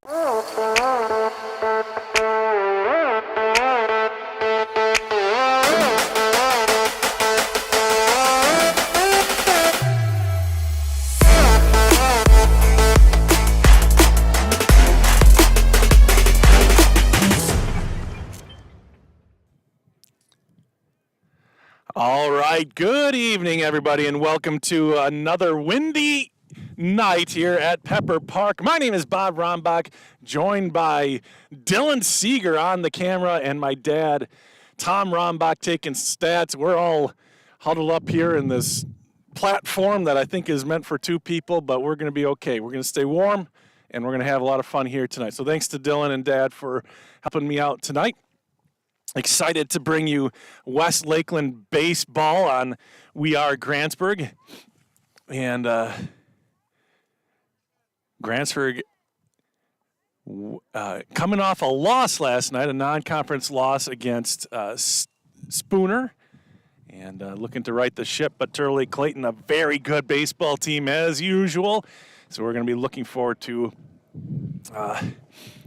All right, good evening, everybody, and welcome to another windy night here at Pepper Park. My name is Bob Rombach, joined by Dylan Seeger on the camera and my dad, Tom Rombach, taking stats. We're all huddled up here in this platform that I think is meant for two people, but we're going to be okay. We're going to stay warm, and we're going to have a lot of fun here tonight. So thanks to Dylan and Dad for helping me out tonight. Excited to bring you West Lakeland baseball on We Are Grantsburg. And Grantsburg coming off a loss last night, a non-conference loss against Spooner. And looking to right the ship, but Turley Clayton, a very good baseball team as usual. So we're going to be looking forward to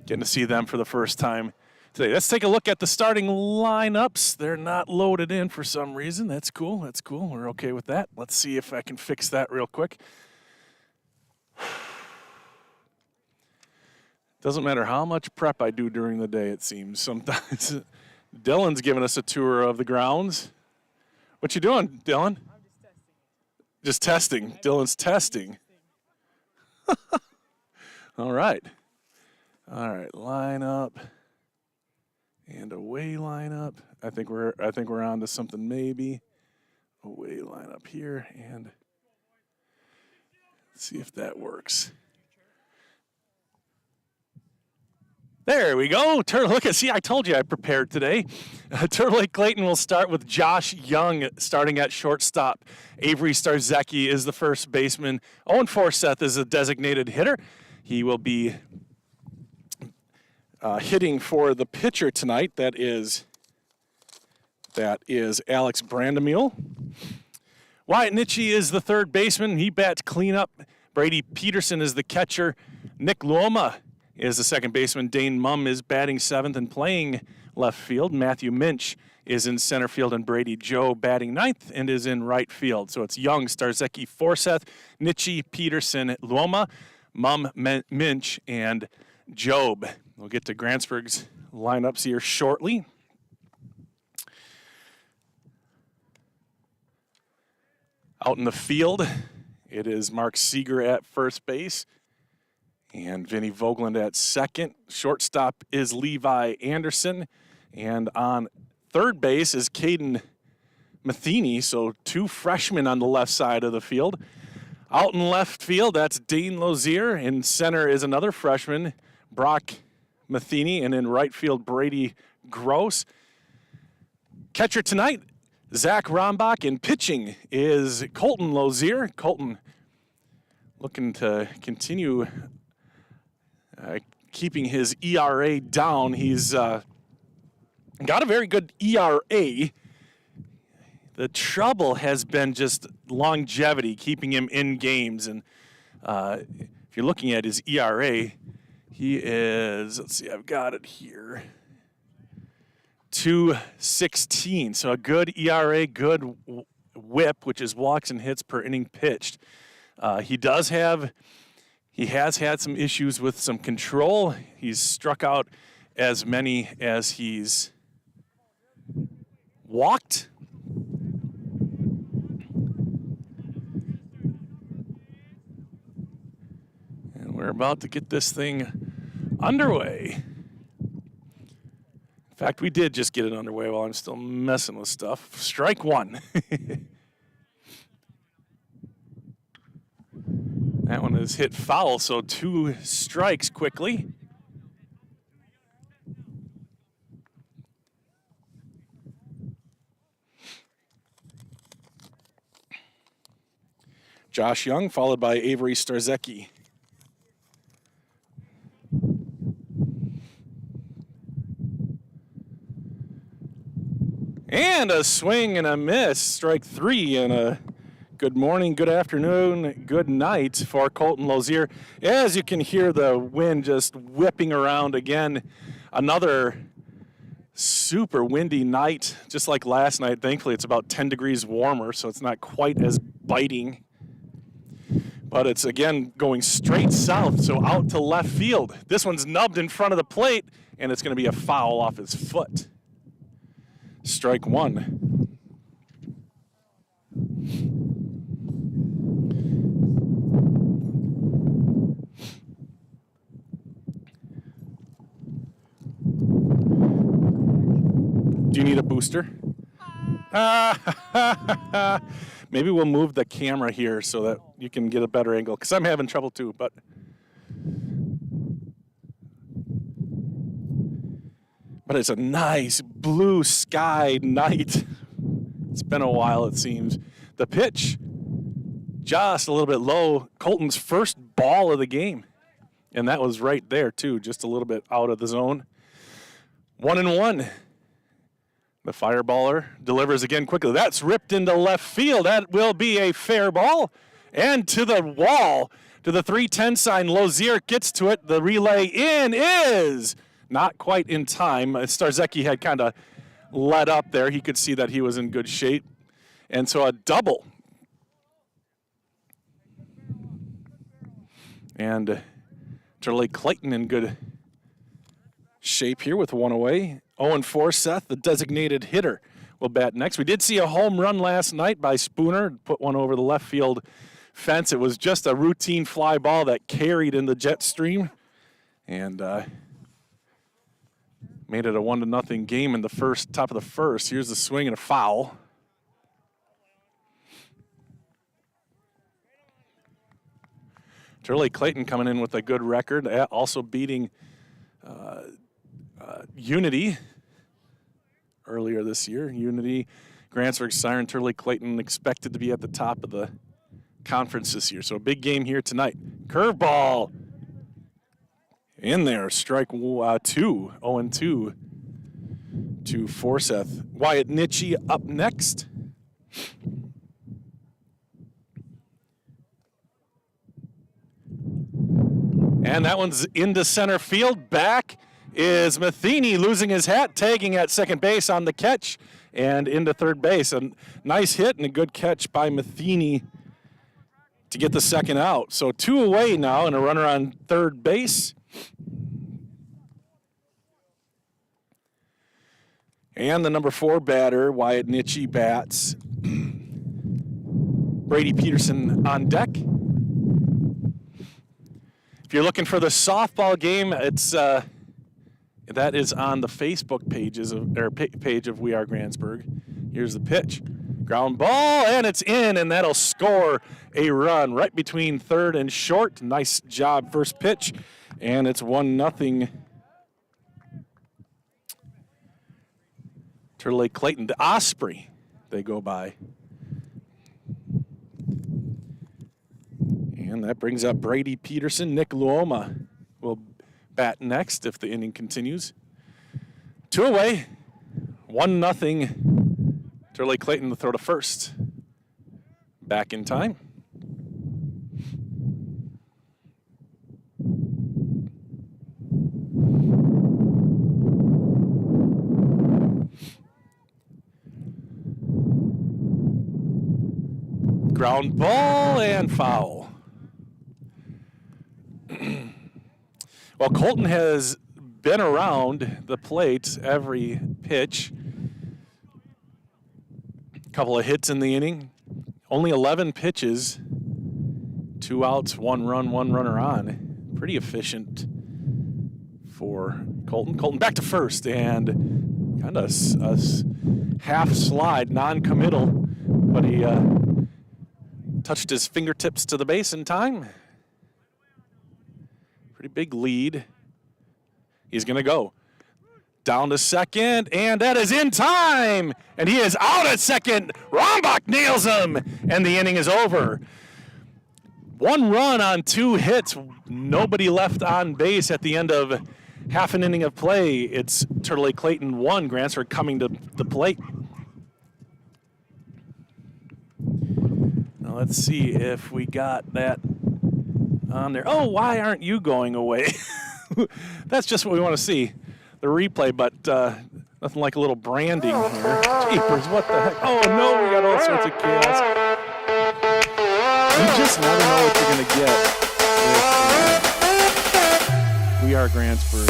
getting to see them for the first time today. Let's take a look at the starting lineups. They're not loaded in for some reason. That's cool. That's cool. We're okay with that. Let's see if I can fix that real quick. Doesn't matter how much prep I do during the day, it seems. Sometimes Dylan's giving us a tour of the grounds. What you doing, Dylan? I'm Just testing. Dylan's testing. All right. All right, line up. And away lineup. I think we're on to something maybe. Away lineup here, and let's see if that works. There we go. Look at, see, I told you I prepared today. Turley Clayton will start with Josh Young starting at shortstop. Avery Starzecki is the first baseman. Owen Forseth is a designated hitter. He will be hitting for the pitcher tonight. That is Alex Brandemiel. Wyatt Nitchie is the third baseman. He bats cleanup. Brady Peterson is the catcher. Nick Luoma is the second baseman. Dane Mumm is batting seventh and playing left field. Matthew Minch is in center field, and Brady Joe batting ninth and is in right field. So it's Young, Starzecki, Forseth, Nitchie, Peterson, Luoma, Mumm, Minch, and Job. We'll get to Grantsburg's lineups here shortly. Out in the field, it is Mark Seeger at first base and Vinny Vogeland at second. Shortstop is Levi Anderson. And on third base is Caden Matheny, so two freshmen on the left side of the field. Out in left field, that's Dane Lozier. In center is another freshman, Brock Matheny, and in right field, Brady Gross. Catcher tonight, Zach Rombach, and pitching is Colton Lozier. Colton looking to continue keeping his ERA down. He's got a very good ERA. The trouble has been just longevity, keeping him in games. And if you're looking at his ERA, he is, let's see, I've got it here, 2.16. So a good ERA, good whip, which is walks and hits per inning pitched. He has had some issues with some control. He's struck out as many as he's walked. And we're about to get this thing underway. In fact, we did just get it underway while I'm still messing with stuff. Strike one. That one is hit foul, so 2 strikes quickly. Josh Young, followed by Avery Starzecki. And a swing and a miss. Strike 3 and a Good morning, good afternoon, good night for Colton Lozier. As you can hear the wind just whipping around again, another super windy night, just like last night. Thankfully, it's about 10 degrees warmer, so it's not quite as biting. But it's, again, going straight south, so out to left field. This one's nubbed in front of the plate, and it's going to be a foul off his foot. Strike one. Do you need a booster? Maybe we'll move the camera here so that you can get a better angle, because I'm having trouble too, but it's a nice blue sky night. It's been a while, it seems. The pitch, just a little bit low. Colton's first ball of the game, and that was right there too, just a little bit out of the zone. 1-1. The fireballer delivers again quickly. That's ripped into left field. That will be a fair ball. And to the wall, to the 310 sign. Lozier gets to it. The relay in is not quite in time. Starzecki had kind of let up there. He could see that he was in good shape. And so a double. And Turley Clayton in good shape here with one away. 0-4 Seth, the designated hitter, will bat next. We did see a home run last night by Spooner, put one over the left field fence. It was just a routine fly ball that carried in the jet stream and made it a 1-0 game in the top of the first. Here's the swing and a foul. Turley Clayton coming in with a good record, also beating Unity earlier this year. Unity, Grantsburg, Siren, Turley Clayton expected to be at the top of the conference this year. So a big game here tonight. Curveball in there. Strike 2, 0-2 to Forsyth. Wyatt Nitchie up next. And that one's into center field. Back is Matheny losing his hat, tagging at second base on the catch and into third base. A nice hit and a good catch by Matheny to get the second out. So 2 away now and a runner on third base. And the number 4 batter, Wyatt Nitchie, bats. Brady Peterson on deck. If you're looking for the softball game, it's that is on the Facebook page of We Are Grantsburg. Here's the pitch. Ground ball, and it's in, and that'll score a run right between third and short. Nice job, first pitch, and it's 1-0. Turley Clayton, the Osprey, they go by. And that brings up Brady Peterson. Nick Luoma will bat next if the inning continues. 2 away, 1-0. Turley Clayton to throw to first. Back in time. Ground ball and foul. Well, Colton has been around the plate every pitch. A couple of hits in the inning. Only 11 pitches. 2 outs, 1 run, 1 runner on. Pretty efficient for Colton. Colton back to first and kind of a half slide, non-committal, but he touched his fingertips to the base in time. Pretty big lead. He's going to go down to second, and that is in time. And he is out at second. Rombach nails him, and the inning is over. 1 run on 2 hits. Nobody left on base at the end of half an inning of play. It's Turley Clayton 1, Grantsburg coming to the plate. Let's see if we got that on there. Oh, why aren't you going away? That's just what we want to see, the replay, but nothing like a little branding here. Jeepers, what the heck? Oh, no, we got all sorts of chaos. You just never know what you're going to get with We Are Grantsburg.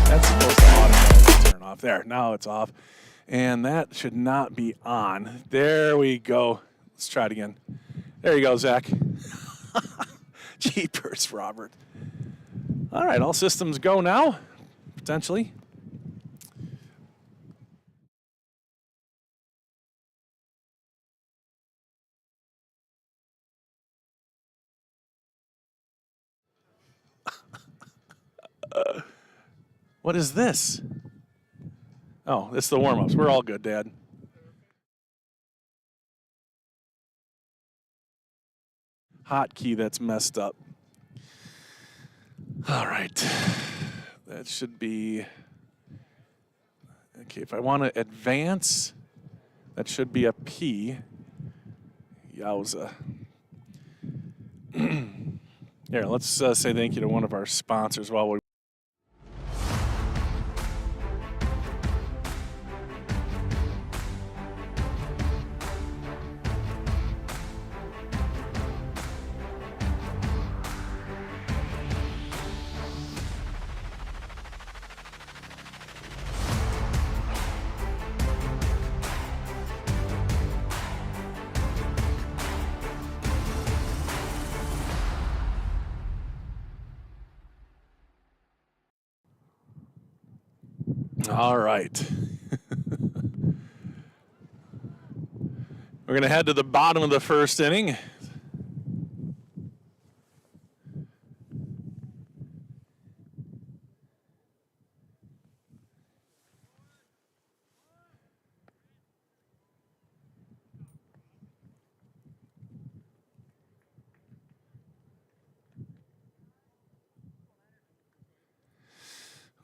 That's supposed to automatically turn off. There, now it's off. And that should not be on. There we go. Let's try it again. There you go, Zach. Jeepers, Robert. All right, all systems go now, potentially. What is this? Oh, it's the warm-ups. We're all good, Dad. Hotkey that's messed up. All right. That should be... Okay, if I want to advance, that should be a P. Yowza. Here, let's say thank you to one of our sponsors while we... All right. We're going to head to the bottom of the first inning.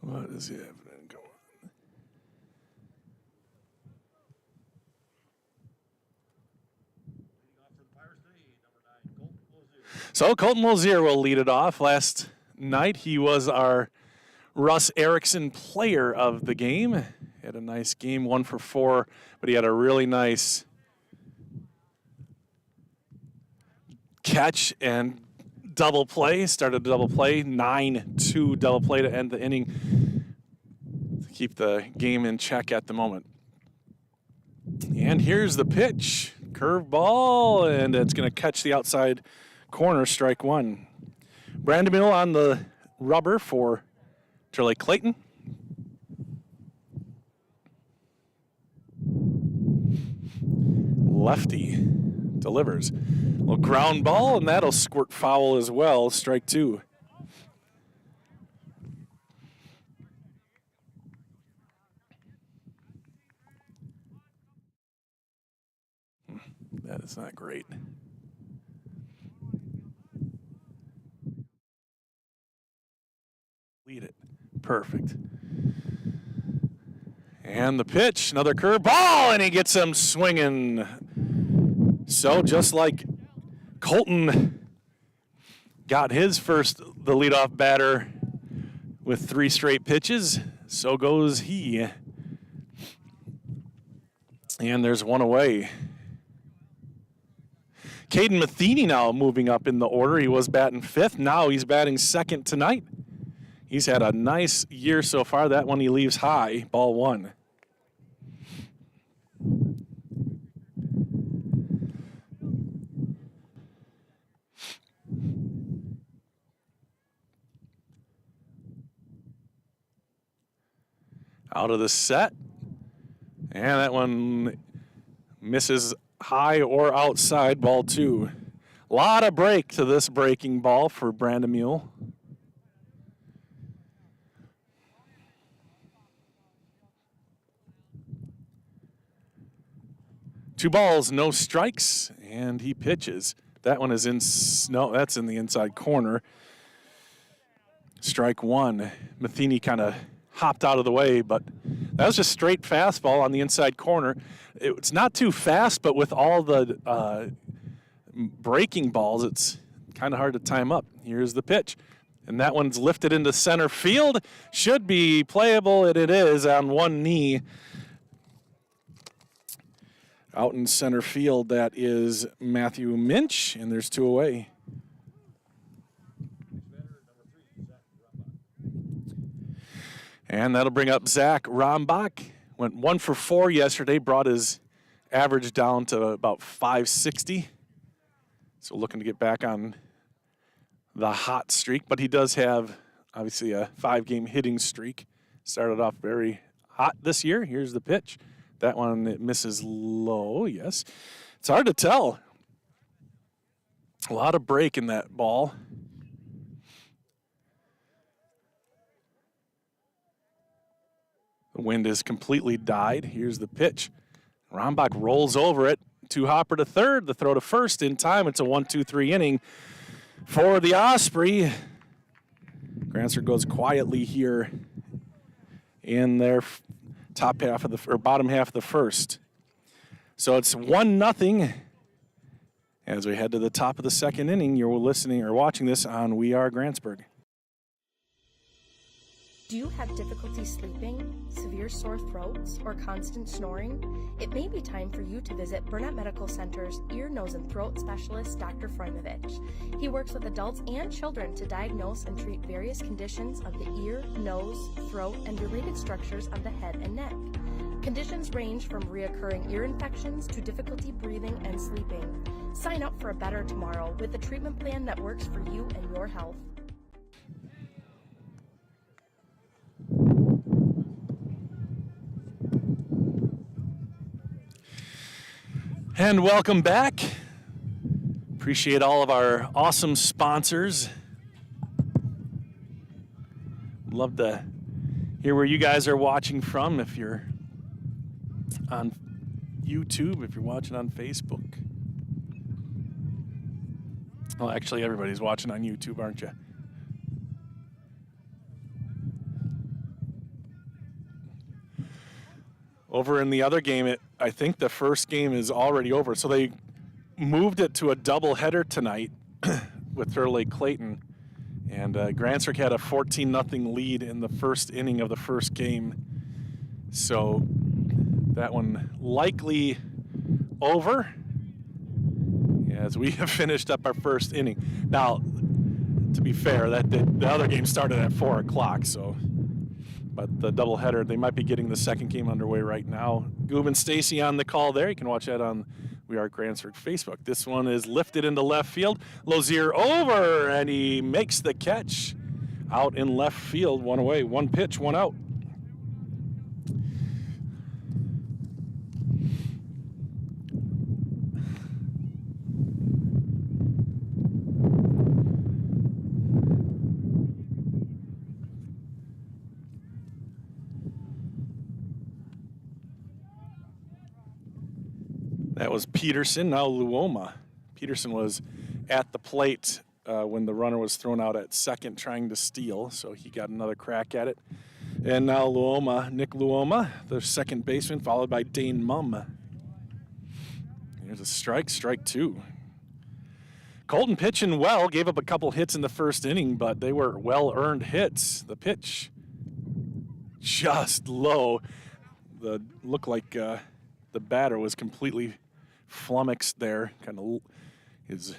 What is happening going on? So Colton Lozier will lead it off. Last night he was our Russ Erickson player of the game. Had a nice game, 1 for 4, but he had a really nice catch and double play. Started a double play, 9-2 double play to end the inning. To keep the game in check at the moment. And here's the pitch. Curveball, and it's going to catch the outside corner, strike 1. Brandon on the rubber for Turley Clayton. Lefty delivers. A little ground ball, and that'll squirt foul as well, strike 2. That is not great. Lead it. Perfect. And the pitch, another curveball, and he gets him swinging. So just like Colton got his first, the leadoff batter, with 3 straight pitches, so goes he. And there's one away. Caden Matheny now moving up in the order. He was batting 5th. Now he's batting 2nd tonight. He's had a nice year so far. That one he leaves high, ball 1. Out of the set. And that one misses high or outside, ball 2. A lot of break to this breaking ball for Brandon Mule. Two balls, no strikes, and he pitches. That one is in, no, that's in the inside corner. Strike 1. Matheny kind of hopped out of the way, but that was just straight fastball on the inside corner. It's not too fast, but with all the breaking balls, it's kind of hard to time up. Here's the pitch. And that one's lifted into center field. Should be playable, and it is on one knee. Out in center field, that is Matthew Minch, and there's 2 away. And that'll bring up Zach Rombach. Went 1 for 4 yesterday, brought his average down to about 560. So looking to get back on the hot streak, but he does have obviously a 5-game hitting streak. Started off very hot this year. Here's the pitch. That one, it misses low, yes. It's hard to tell. A lot of break in that ball. The wind has completely died. Here's the pitch. Rombach rolls over it to Hopper to third. The throw to first in time. It's a 1-2-3 inning for the Osprey. Grantsburg goes quietly here in their top half of the or bottom half of the first. So it's 1-0 as we head to the top of the second inning. You're listening or watching this on We Are Grantsburg. Do you have difficulty sleeping, severe sore throats, or constant snoring? It may be time for you to visit Burnett Medical Center's ear, nose, and throat specialist, Dr. Freumovich. He works with adults and children to diagnose and treat various conditions of the ear, nose, throat, and related structures of the head and neck. Conditions range from reoccurring ear infections to difficulty breathing and sleeping. Sign up for a better tomorrow with a treatment plan that works for you and your health. And welcome back. Appreciate all of our awesome sponsors. Love to hear where you guys are watching from. If you're on YouTube, if you're watching on Facebook. Well, actually, everybody's watching on YouTube, aren't you? Over in the other game, I think the first game is already over. So they moved it to a doubleheader tonight with Lake Clayton. And Grantsburg had a 14-0 lead in the first inning of the first game. So that one likely over as we have finished up our first inning. Now, to be fair, the other game started at 4 o'clock, so... But the doubleheader, they might be getting the second game underway right now. Goob and Stacy on the call there. You can watch that on We Are Grantsburg Facebook. This one is lifted into left field. Lozier over, and he makes the catch out in left field. 1 away, 1 pitch, 1 out. That was Peterson, now Luoma. Peterson was at the plate when the runner was thrown out at second trying to steal, so he got another crack at it. And now Luoma, Nick Luoma, the second baseman, followed by Dane Mumm. Here's a strike 2. Colton pitching well, gave up a couple hits in the first inning, but they were well-earned hits. The pitch just low. Looked like the batter was completely flummoxed there. Kind of his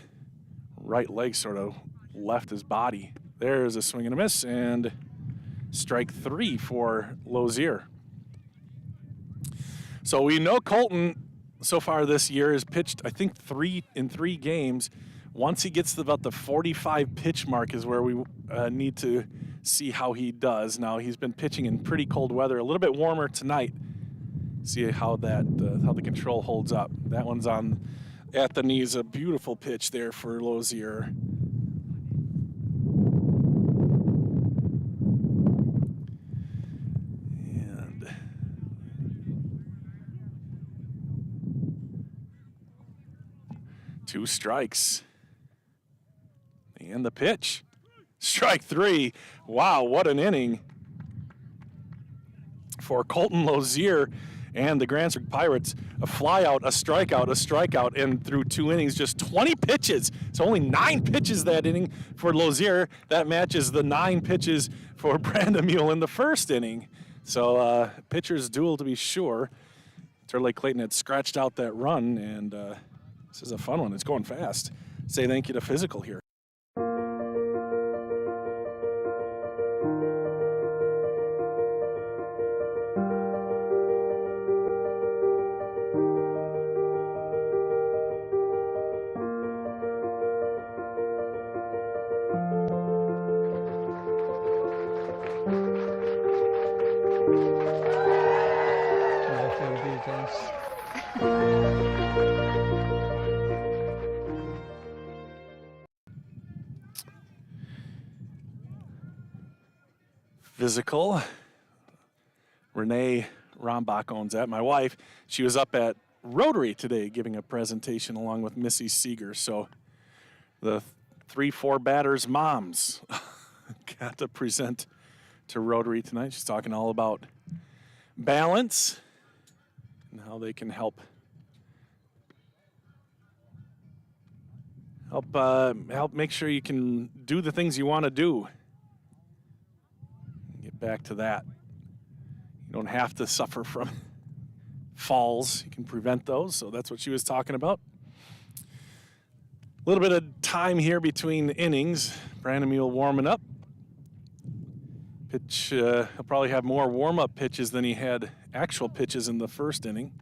right leg sort of left his body. There's a swing and a miss, and strike 3 for Lozier. So we know Colton so far this year has pitched, I think, 3 games. Once he gets to about the 45 pitch mark is where we need to see how he does. Now he's been pitching in pretty cold weather, a little bit warmer tonight. See how how the control holds up. That one's on at the knees. A beautiful pitch there for Lozier. And 2 strikes. And the pitch. Strike 3. Wow, what an inning. for Colton Lozier and the Grantsburg Pirates. A flyout, a strikeout, and through 2 innings, just 20 pitches. It's only 9 pitches that inning for Lozier. That matches the 9 pitches for Brandemule in the first inning. So pitcher's duel to be sure. Lakeland had scratched out that run, and this is a fun one. It's going fast. Say thank you to Physical here. Physical. Renee Rombach owns that. My wife, she was up at Rotary today giving a presentation along with Missy Seeger. So the 3-4 batters' moms got to present to Rotary tonight. She's talking all about balance and how they can help make sure you can do the things you want to do. Get back to that. You don't have to suffer from falls. You can prevent those, so that's what she was talking about. A little bit of time here between innings. Brandemule warming up. He'll probably have more warm-up pitches than he had actual pitches in the first inning.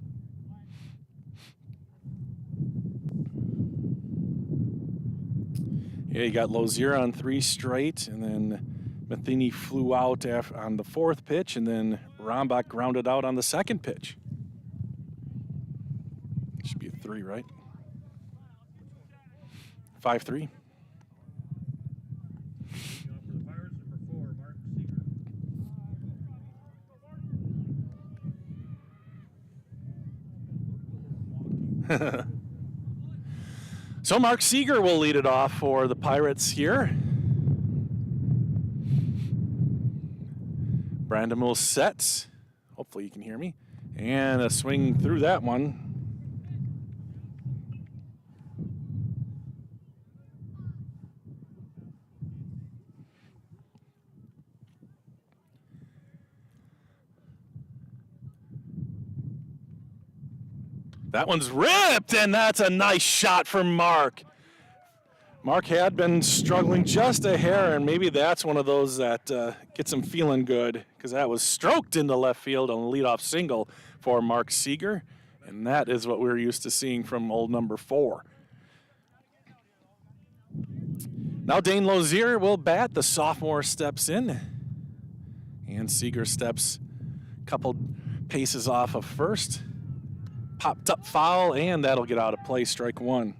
Yeah, you got Lozier on 3 straight, and then Matheny flew out on the 4th pitch, and then Rombach grounded out on the 2nd pitch. Should be a 3, right? 5-3. So Mark Seeger will lead it off for the Pirates here. Brandemule sets. Hopefully you can hear me. And a swing through that one. That one's ripped, and that's a nice shot from Mark. Mark had been struggling just a hair, and maybe that's one of those that gets him feeling good, because that was stroked into left field on the leadoff single for Mark Seeger, and that is what we're used to seeing from old number 4. Now Dane Lozier will bat. The sophomore steps in, and Seeger steps a couple paces off of first. Popped up foul, and that'll get out of play, strike 1.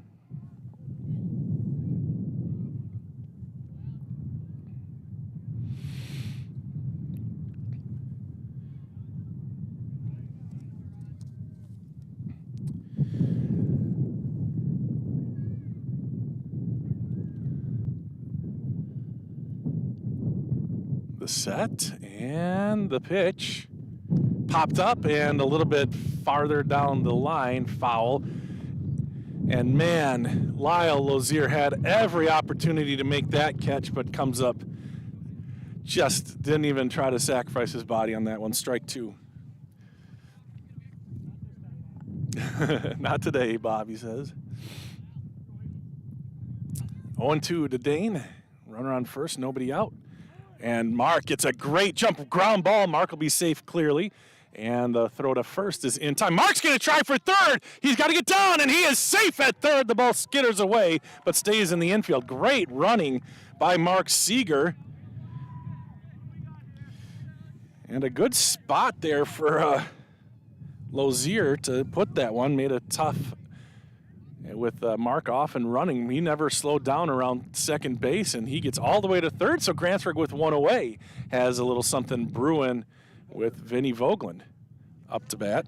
The set and the pitch. Popped up and a little bit farther down the line, foul. And man, Lyle Lozier had every opportunity to make that catch, but comes up, just didn't even try to sacrifice his body on that one, strike 2. Not today, Bobby says. 0-2 to Dane, runner on first, nobody out. And Mark gets a great jump, ground ball. Mark will be safe clearly. And the throw to first is in time. Mark's going to try for third. He's got to get down, and he is safe at third. The ball skitters away, but stays in the infield. Great running by Mark Seeger. And a good spot there for Lozier to put that one. Made it tough with Mark off and running. He never slowed down around second base, and he gets all the way to third. So Grantsburg, with 1 away, has a little something brewing with Vinny Vogeland up to bat.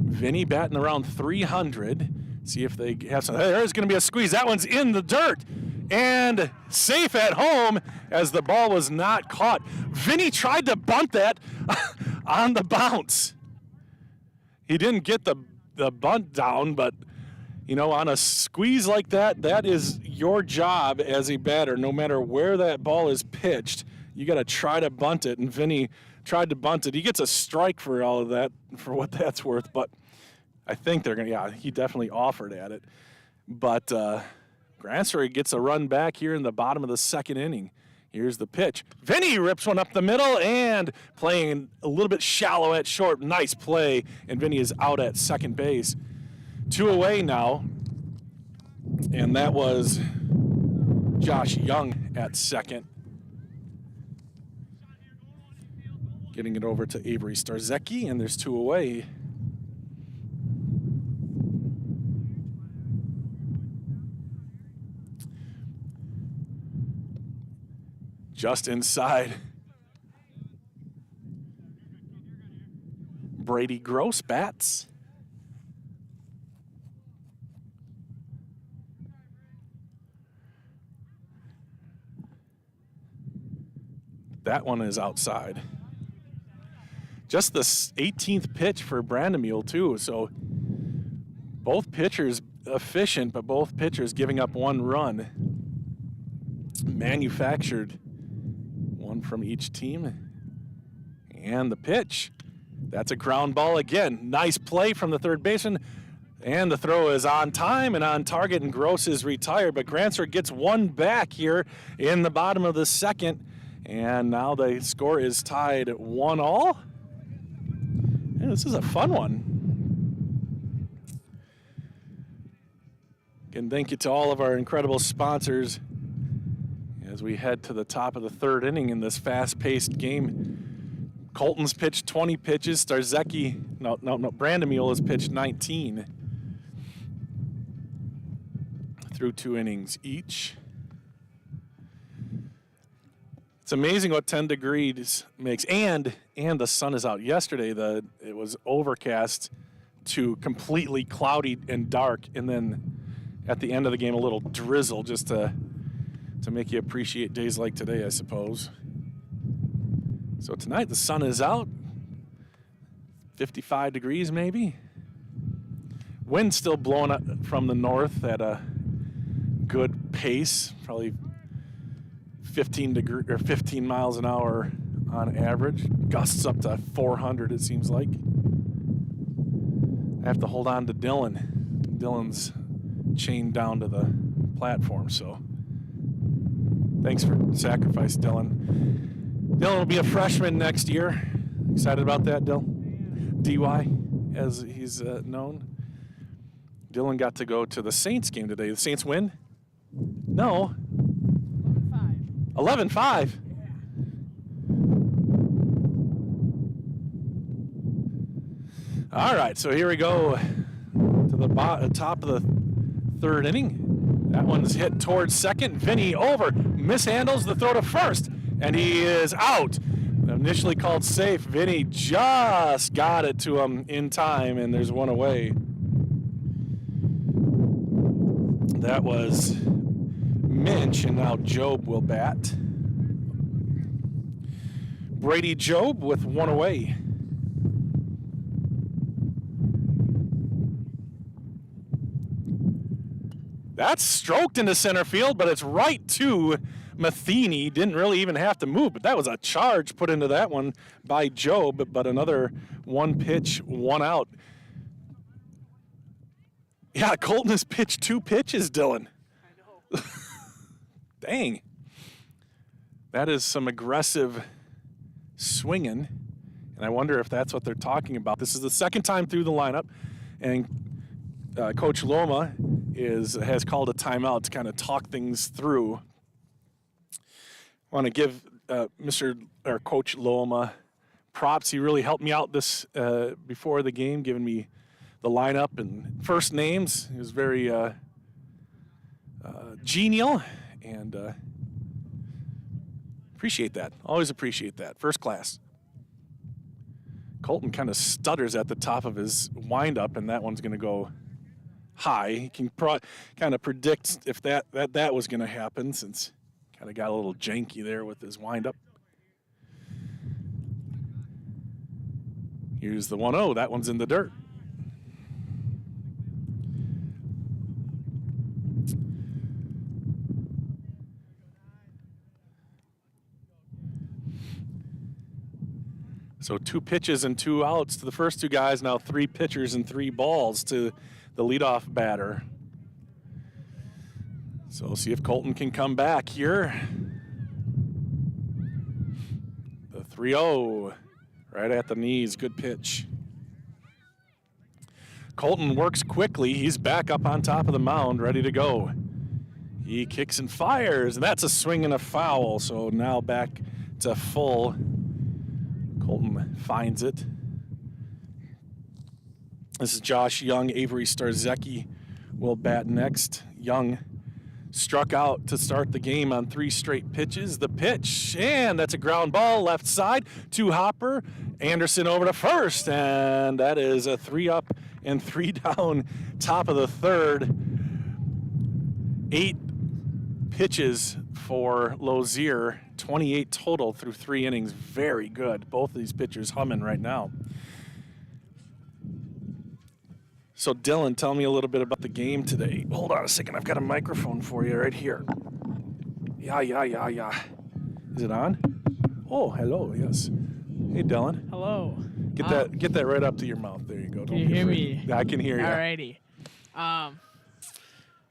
Vinny batting around 300. See if they have some. There's going to be a squeeze. That one's in the dirt. and safe at home as the ball was not caught. Vinny tried to bunt that on the bounce. He didn't get the bunt down, but you know, on a squeeze like that, that is your job as a batter. No matter where that ball is pitched, you got to try to bunt it. And Vinny tried to bunt it. He gets a strike for all of that, for what that's worth. But I think they're going to, yeah, he definitely offered at it. But Grantsburg gets a run back here in the bottom of the second inning. Here's the pitch. Vinny rips one up the middle and playing a little bit shallow at short. Nice play, and Vinny is out at second base. 2 away now, and that was Josh Young at second. Getting it over to Avery Starzecki, and there's 2 away. Just inside. Brady Gross bats. That one is outside. Just the 18th pitch for Brandemule, too. So both pitchers efficient, but both pitchers giving up 1 run. Manufactured. One from each team. And the pitch. That's a ground ball again. Nice play from the third baseman. And the throw is on time and on target, and Gross is retired. But Grantsburg gets 1 back here in the bottom of the second. And now the score is tied 1-1. And this is a fun one. Again, thank you to all of our incredible sponsors as we head to the top of the third inning in this fast-paced game. Colton's pitched 20 pitches. Brandemule has pitched 19 through 2 innings each. It's amazing what 10 degrees makes, and the sun is out. Yesterday, it was overcast to completely cloudy and dark, and then at the end of the game, a little drizzle just to make you appreciate days like today, I suppose. So tonight, the sun is out, 55 degrees maybe. Wind still blowing up from the north at a good pace, probably 15 miles an hour on average. Gusts up to 400, it seems like. I have to hold on to Dylan. Dylan's chained down to the platform, so thanks for the sacrifice, Dylan. Dylan will be a freshman next year. Excited about that, Dylan? DY, as he's known. Dylan got to go to the Saints game today. The Saints win? No. 11-5. All right, so here we go to the top of the third inning. That one's hit towards second. Vinny over, mishandles the throw to first, and he is out. Initially called safe. Vinny just got it to him in time, and there's 1 away. That was Minch, and now Job will bat. Brady Job with 1 away. That's stroked into center field, but it's right to Matheny. Didn't really even have to move, but that was a charge put into that one by Job, but another 1 pitch, 1 out. Yeah, Colton has pitched 2 pitches, Dylan. I know. Dang. That is some aggressive swinging, and I wonder if that's what they're talking about. This is the second time through the lineup, and Coach Loma has called a timeout to kind of talk things through. I want to give Coach Loma props. He really helped me out this before the game, giving me the lineup and first names. He was very genial, and appreciate that. Always appreciate that. First class. Colton kind of stutters at the top of his windup, and that one's going to go high. He can kind of predict if that was going to happen, since kind of got a little janky there with his windup. Here's the 1-0. That one's in the dirt. So 2 pitches and 2 outs to the first 2 guys. Now 3 pitchers and 3 balls to the leadoff batter. So we'll see if Colton can come back here. The 3-0 right at the knees. Good pitch. Colton works quickly. He's back up on top of the mound, ready to go. He kicks and fires, and that's a swing and a foul. So now back to full. Colton finds it. This is Josh Young. Avery Starzecki will bat next. Young struck out to start the game on 3 straight pitches. The pitch, and that's a ground ball left side to Hopper. Anderson over to first, and that is a 3-up and 3 down, top of the third. 8 pitches for Lozier, 28 total through 3 innings. Very good. Both of these pitchers humming right now. So Dylan, tell me a little bit about the game today. Hold on a second. I've got a microphone for you right here. Yeah. Is it on? Oh, hello. Yes. Hey, Dylan. Hello. Get that right up to your mouth. There you go. Can you hear me? I can hear you. Alrighty.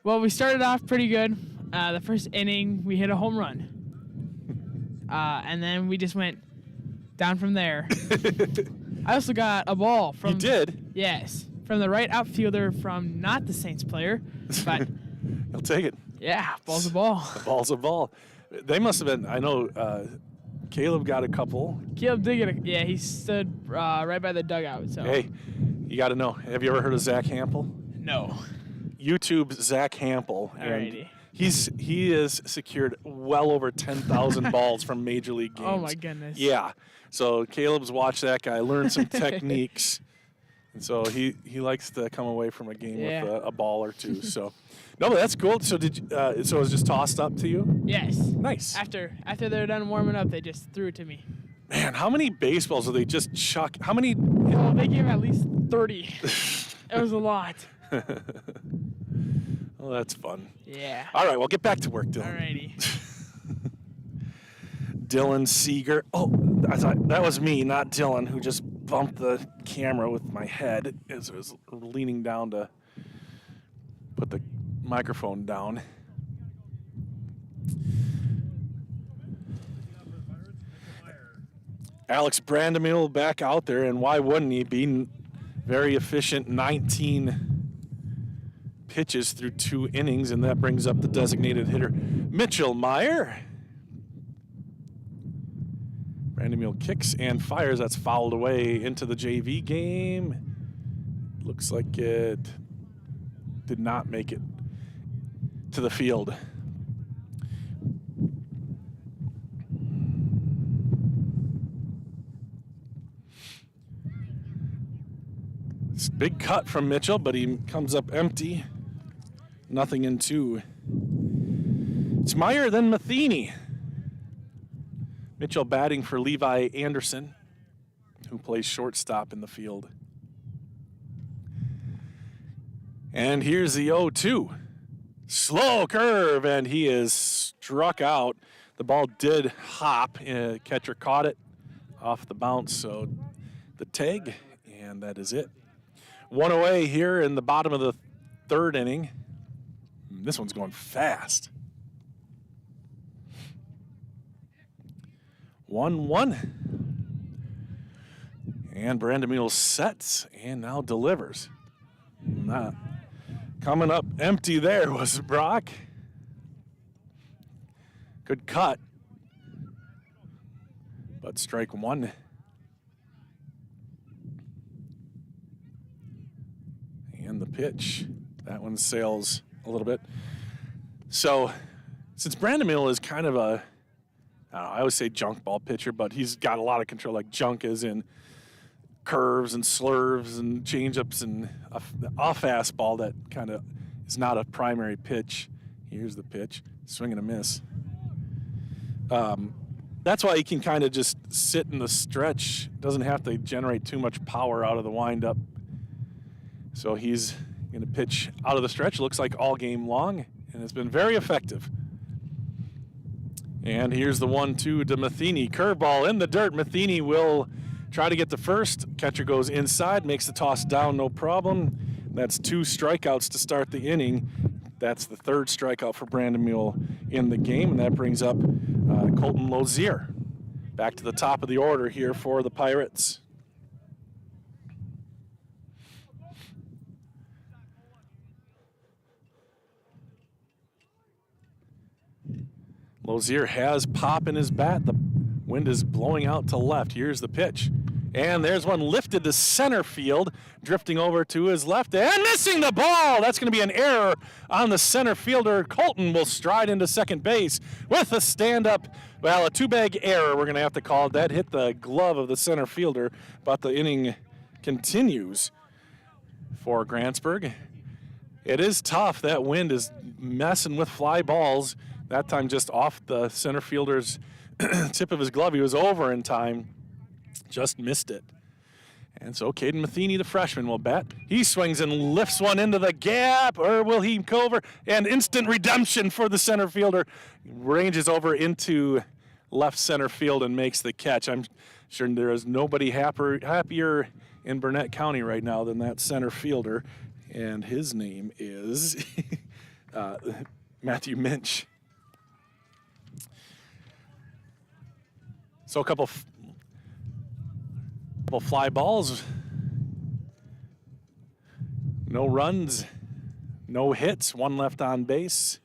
Well, we started off pretty good. The first inning, we hit a home run. And then we just went down from there. I also got a ball from... You did? Yes. From the right outfielder from not the Saints player, but... I'll take it. Yeah, ball's a ball. A ball's a ball. They must have been, I know, Caleb got a couple. Caleb did get yeah, he stood right by the dugout. So. Hey, you got to know, have you ever heard of Zach Hampel? No. YouTube Zach Hampel. Alrighty. He has secured well over 10,000 balls from Major League games. Oh, my goodness. Yeah. So Caleb's watched that guy, learned some techniques. And so he likes to come away from a game with a ball or two. So, no, but that's cool. So so it was just tossed up to you? Yes. Nice. After they're done warming up, they just threw it to me. Man, how many baseballs do they just chuck? How many? Oh, they gave at least 30. It was a lot. Well, that's fun. Yeah. All right, well, get back to work, Dylan. Alrighty. Dylan Seeger. Oh, I thought that was me, not Dylan, who just bumped the camera with my head as I was leaning down to put the microphone down. Alex Brandemil back out there, and why wouldn't he be? Very efficient, 19 pitches through 2 innings, and that brings up the designated hitter, Mitchell Meyer. Brandemil kicks and fires. That's fouled away into the JV game. Looks like it did not make it to the field. It's a big cut from Mitchell, but he comes up empty. Nothing in 2. It's Meyer, then Matheny. Mitchell batting for Levi Anderson, who plays shortstop in the field. And here's the 0-2. Slow curve, and he is struck out. The ball did hop. Catcher caught it off the bounce, so the tag, and that is it. 1 away here in the bottom of the 3rd inning. This one's going fast. 1-1. And Brandemil sets and now delivers. Coming up empty there was Brock. Good cut. But strike 1. And the pitch. That one sails a little bit. So, since Brandemil is kind of a, I always say junk ball pitcher, but he's got a lot of control, like junk is in curves and slurves and changeups and a fastball that kind of is not a primary pitch. Here's the pitch, swing and a miss. That's why he can kind of just sit in the stretch. Doesn't have to generate too much power out of the windup. So he's going to pitch out of the stretch, looks like all game long, and it's been very effective. And here's the 1-2 to Matheny. Curveball in the dirt. Matheny will try to get the first. Catcher goes inside, makes the toss down, no problem. That's 2 strikeouts to start the inning. That's the 3rd strikeout for Brandon Mule in the game, and that brings up Colton Lozier. Back to the top of the order here for the Pirates. Lozier has pop in his bat. The wind is blowing out to left. Here's the pitch. And there's one lifted to center field, drifting over to his left and missing the ball. That's going to be an error on the center fielder. Colton will stride into second base with a stand-up, well, a 2-bag error we're going to have to call it. That hit the glove of the center fielder, but the inning continues for Grantsburg. It is tough. That wind is messing with fly balls. That time just off the center fielder's tip of his glove. He was over in time. Just missed it. And so Caden Matheny, the freshman, will bat. He swings and lifts one into the gap, or will he go over? And instant redemption for the center fielder. Ranges over into left center field and makes the catch. I'm sure there is nobody happier in Burnett County right now than that center fielder. And his name is Matthew Minch. So a couple fly balls, no runs, no hits, 1 left on base.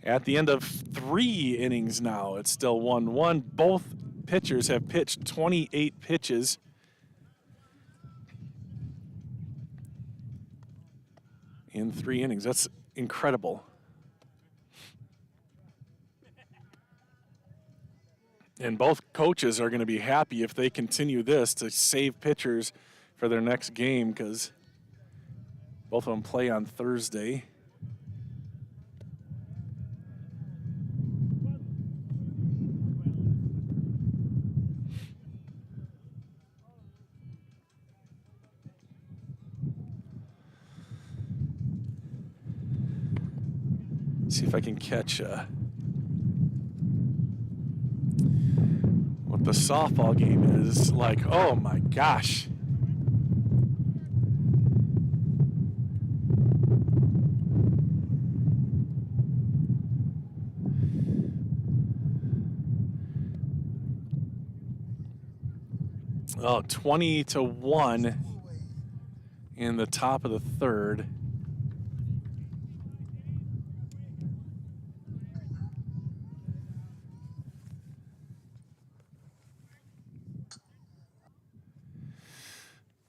At the end of 3 innings now, it's still 1-1. Both pitchers have pitched 28 pitches. In 3 innings. That's incredible. And both coaches are going to be happy if they continue this to save pitchers for their next game, because both of them play on Thursday. See if I can catch what the softball game is like. Oh my gosh. Oh, 20-1 in the top of the 3rd.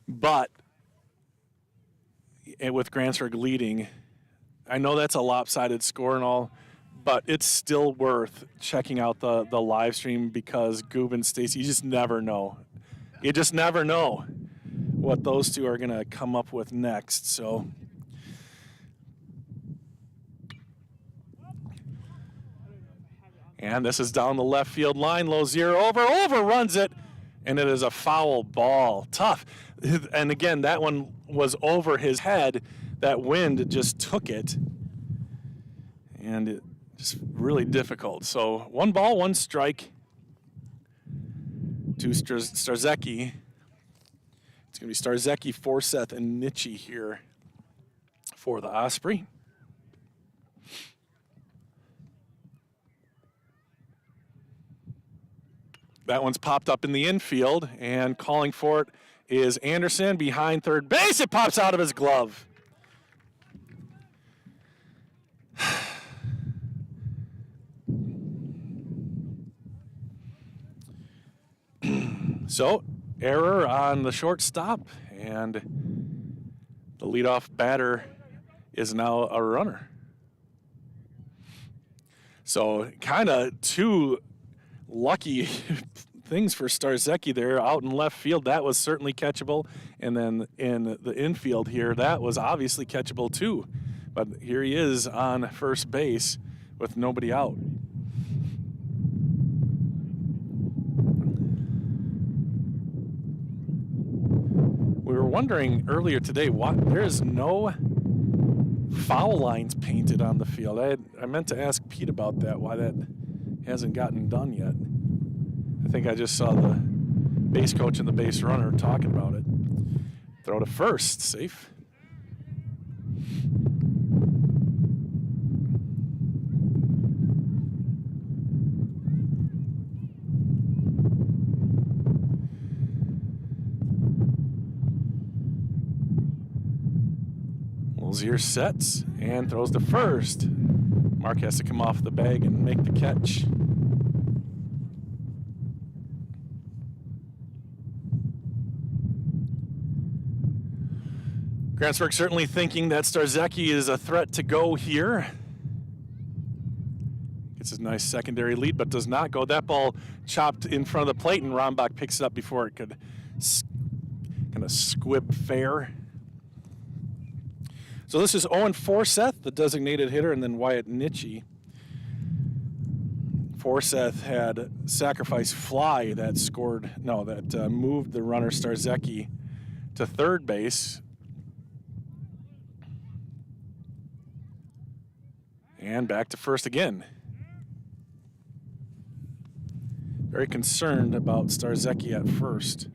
But with Grantsburg leading, I know that's a lopsided score and all, but it's still worth checking out the live stream, because Goob and Stacy, you just never know. You just never know what those two are going to come up with next. So and this is down the left field line. Lozier overruns it, and it is a foul ball. Tough. And again, that one was over his head. That wind just took it, and it just really difficult. So 1 ball, 1 strike to Starzecki. It's going to be Starzecki, Forseth, and Nitchie here for the Osprey. That one's popped up in the infield, and calling for it is Anderson behind third base. It pops out of his glove. So, error on the shortstop, and the leadoff batter is now a runner. So, kind of 2 lucky things for Starzecki there out in left field. That was certainly catchable. And then in the infield here, that was obviously catchable too. But here he is on first base with nobody out. We were wondering earlier today why there's no foul lines painted on the field. I meant to ask Pete about that, why that hasn't gotten done yet. I think I just saw the base coach and the base runner talking about it. Throw to first, safe. Zier sets and throws to first. Mark has to come off the bag and make the catch. Grantsburg certainly thinking that Starzecki is a threat to go here. Gets a nice secondary lead, but does not go. That ball chopped in front of the plate, and Rombach picks it up before it could kind of squib fair. So this is Owen Forseth, the designated hitter, and then Wyatt Nitchie. Forseth had sacrifice fly that moved the runner Starzecki to third base. And back to first again. Very concerned about Starzecki at first.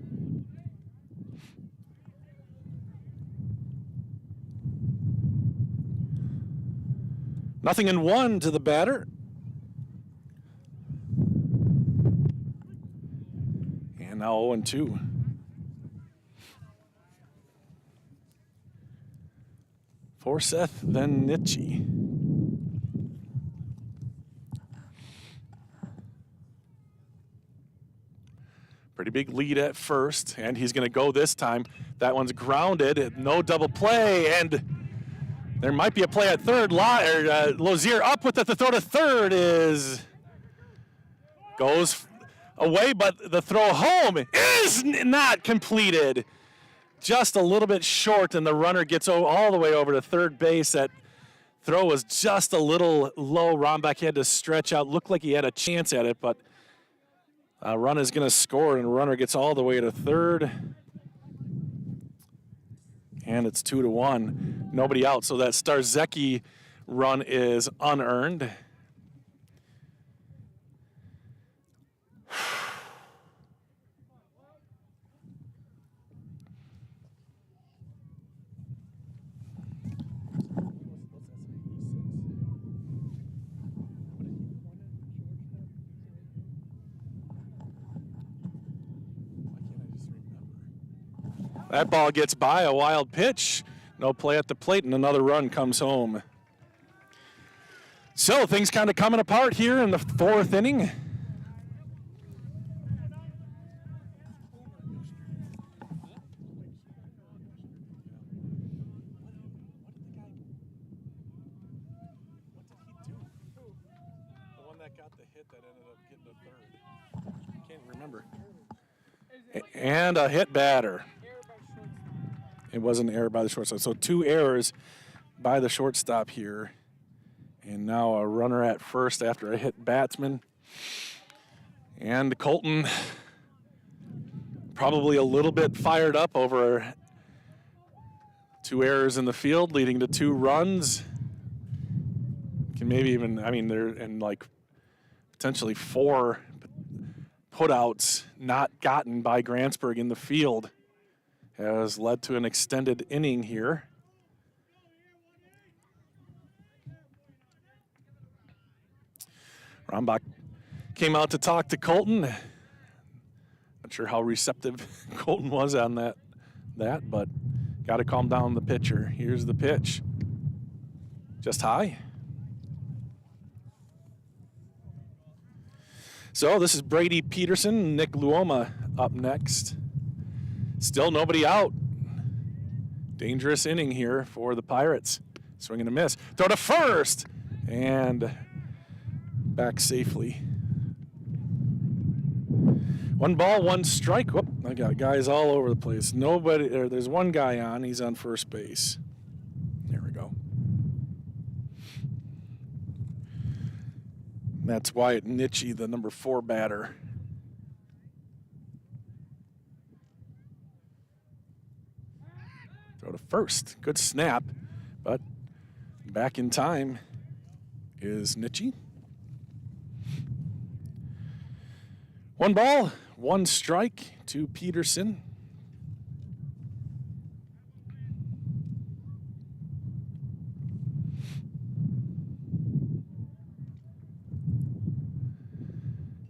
Nothing in one to the batter. And now 0-2. Forseth, then Nitchie. Pretty big lead at first, and he's going to go this time. That one's grounded, no double play, and there might be a play at third. Lozier up with it. The throw to third goes away, but the throw home is not completed. Just a little bit short, and the runner gets all the way over to third base. That throw was just a little low. Rombach had to stretch out. Looked like he had a chance at it, but a run is going to score, and the runner gets all the way to third. And it's 2-1, nobody out. So that Starzecki run is unearned. That ball gets by, a wild pitch. No play at the plate, and another run comes home. So things kind of coming apart here in the fourth inning. The one that got the hit that ended up getting the third. Can't remember. And a hit batter. It was an error by the shortstop. So 2 errors by the shortstop here. And now a runner at first after a hit batsman. And Colton probably a little bit fired up over 2 errors in the field, leading to 2 runs. Can maybe even, there and like potentially 4 putouts not gotten by Grantsburg in the field has led to an extended inning here. Rombach came out to talk to Colton. Not sure how receptive Colton was on that, but got to calm down the pitcher. Here's the pitch. Just high. So this is Brady Peterson, Nick Luoma up next. Still nobody out. Dangerous inning here for the Pirates. Swing and a miss. Throw to first. And back safely. 1 ball, 1 strike. Whoop, I got guys all over the place. There's one guy on. He's on first base. There we go. That's Wyatt Nitchie, the number 4 batter. Throw to first. Good snap, but back in time is Nitchie. 1 ball, 1 strike to Peterson.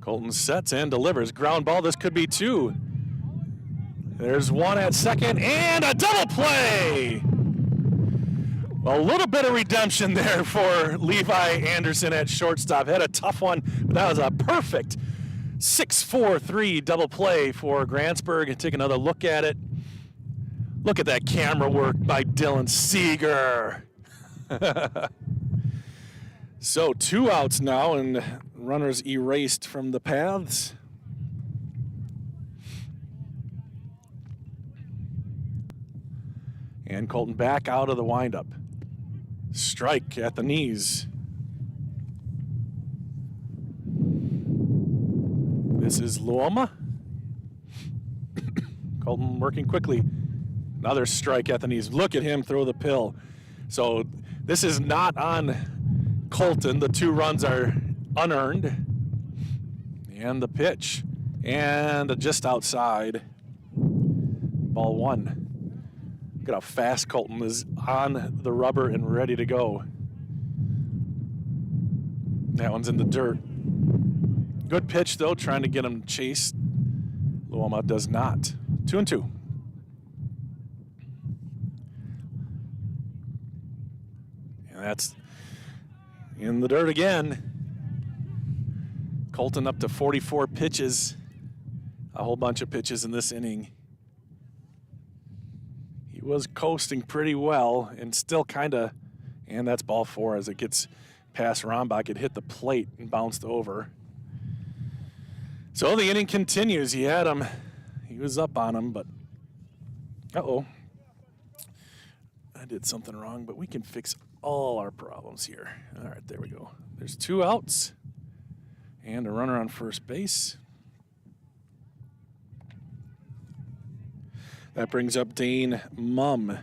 Colton sets and delivers. Ground ball, this could be 2. There's 1 at second and a double play. A little bit of redemption there for Levi Anderson at shortstop. Had a tough one, but that was a perfect 6-4-3 double play for Grantsburg. Take another look at it. Look at that camera work by Dylan Seeger. So 2 outs now and runners erased from the paths. And Colton back out of the windup. Strike at the knees. This is Luoma. Colton working quickly. Another strike at the knees. Look at him throw the pill. So this is not on Colton. The 2 runs are unearned. And the pitch. And just outside. Ball 1. Look at how fast Colton is on the rubber and ready to go. That one's in the dirt. Good pitch, though, trying to get him chased. Luoma does not. 2-2. And that's in the dirt again. Colton up to 44 pitches. A whole bunch of pitches in this inning. He was coasting pretty well and still kind of, and that's ball 4 as it gets past Rombach. It hit the plate and bounced over. So the inning continues. He had him. He was up on him, but uh-oh. I did something wrong, but we can fix all our problems here. All right, there we go. There's 2 outs and a runner on first base. That brings up Dane Mumm.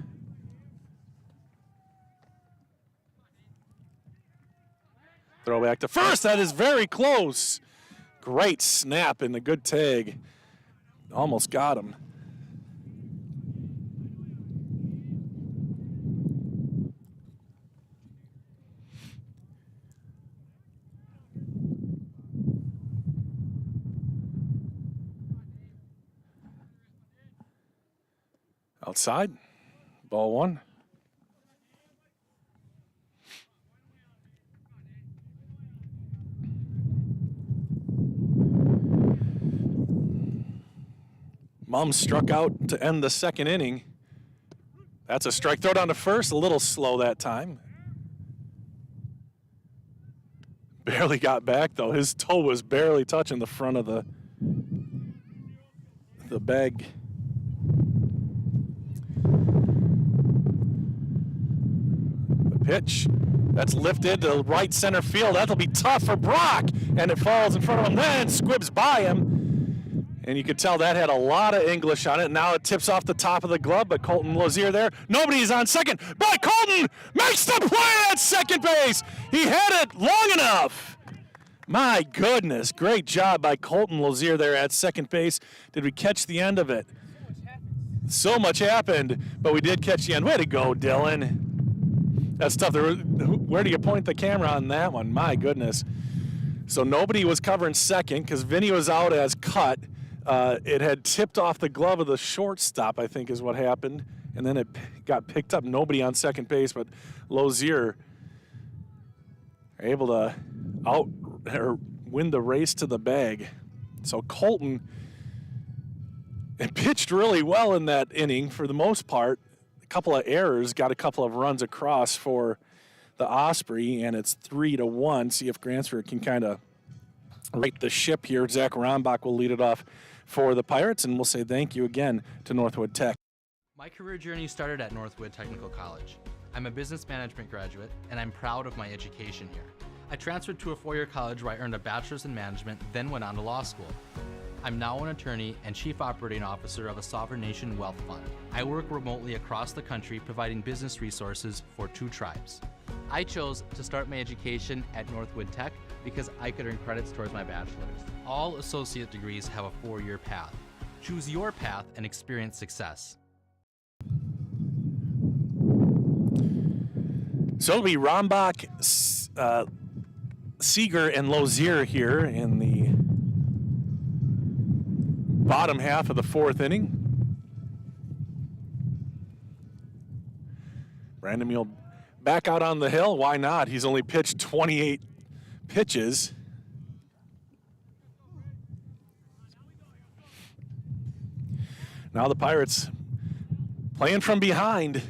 Throw back to first. That is very close. Great snap and a good tag. Almost got him. Outside, ball 1. Mumm struck out to end the second inning. That's a strike. Throw down to first, a little slow that time. Barely got back, though. His toe was barely touching the front of the bag. Pitch, that's lifted to right center field. That'll be tough for Brock, and it falls in front of him, then squibs by him. And you could tell that had a lot of English on it. Now it tips off the top of the glove, but Colton Lazier there. Nobody's on second, but Colton makes the play at second base. He had it long enough. My goodness, great job by Colton Lazier there at second base. Did we catch the end of it? So much happened, but we did catch the end. Way to go, Dylan. That's tough. Where do you point the camera on that one? My goodness. So nobody was covering second because Vinny was out as cut. It had tipped off the glove of the shortstop, I think is what happened. And then it got picked up. Nobody on second base, but Lozier able to win the race to the bag. So Colton pitched really well in that inning for the most part. A couple of errors, got a couple of runs across for the Osprey, and it's 3-1. See if Grantsburg can kind of right the ship here. Zach Rombach will lead it off for the Pirates, and we'll say thank you again to Northwood Tech. My career journey started at Northwood Technical College. I'm a business management graduate, and I'm proud of my education here. I transferred to a four-year college where I earned a bachelor's in management, then went on to law school. I'm now an attorney and chief operating officer of a sovereign nation wealth fund. I work remotely across the country providing business resources for 2 tribes. I chose to start my education at Northwood Tech because I could earn credits towards my bachelor's. All associate degrees have a 4-year path. Choose your path and experience success. So it'll be Rombach, Seeger, and Lozier here in the bottom half of the 4th inning. Brandon Mule back out on the hill. Why not? He's only pitched 28 pitches. Now the Pirates playing from behind.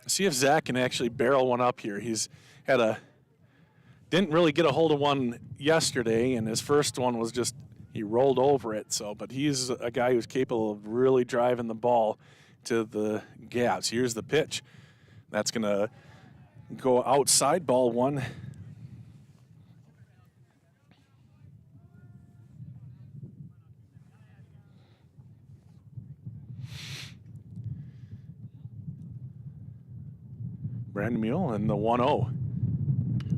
See if Zach can actually barrel one up here. He's had didn't really get a hold of one yesterday, and his first one was just, he rolled over it. So, but he's a guy who's capable of really driving the ball to the gaps. Here's the pitch. That's going to go outside, ball 1. Brandon Mule and the 1-0.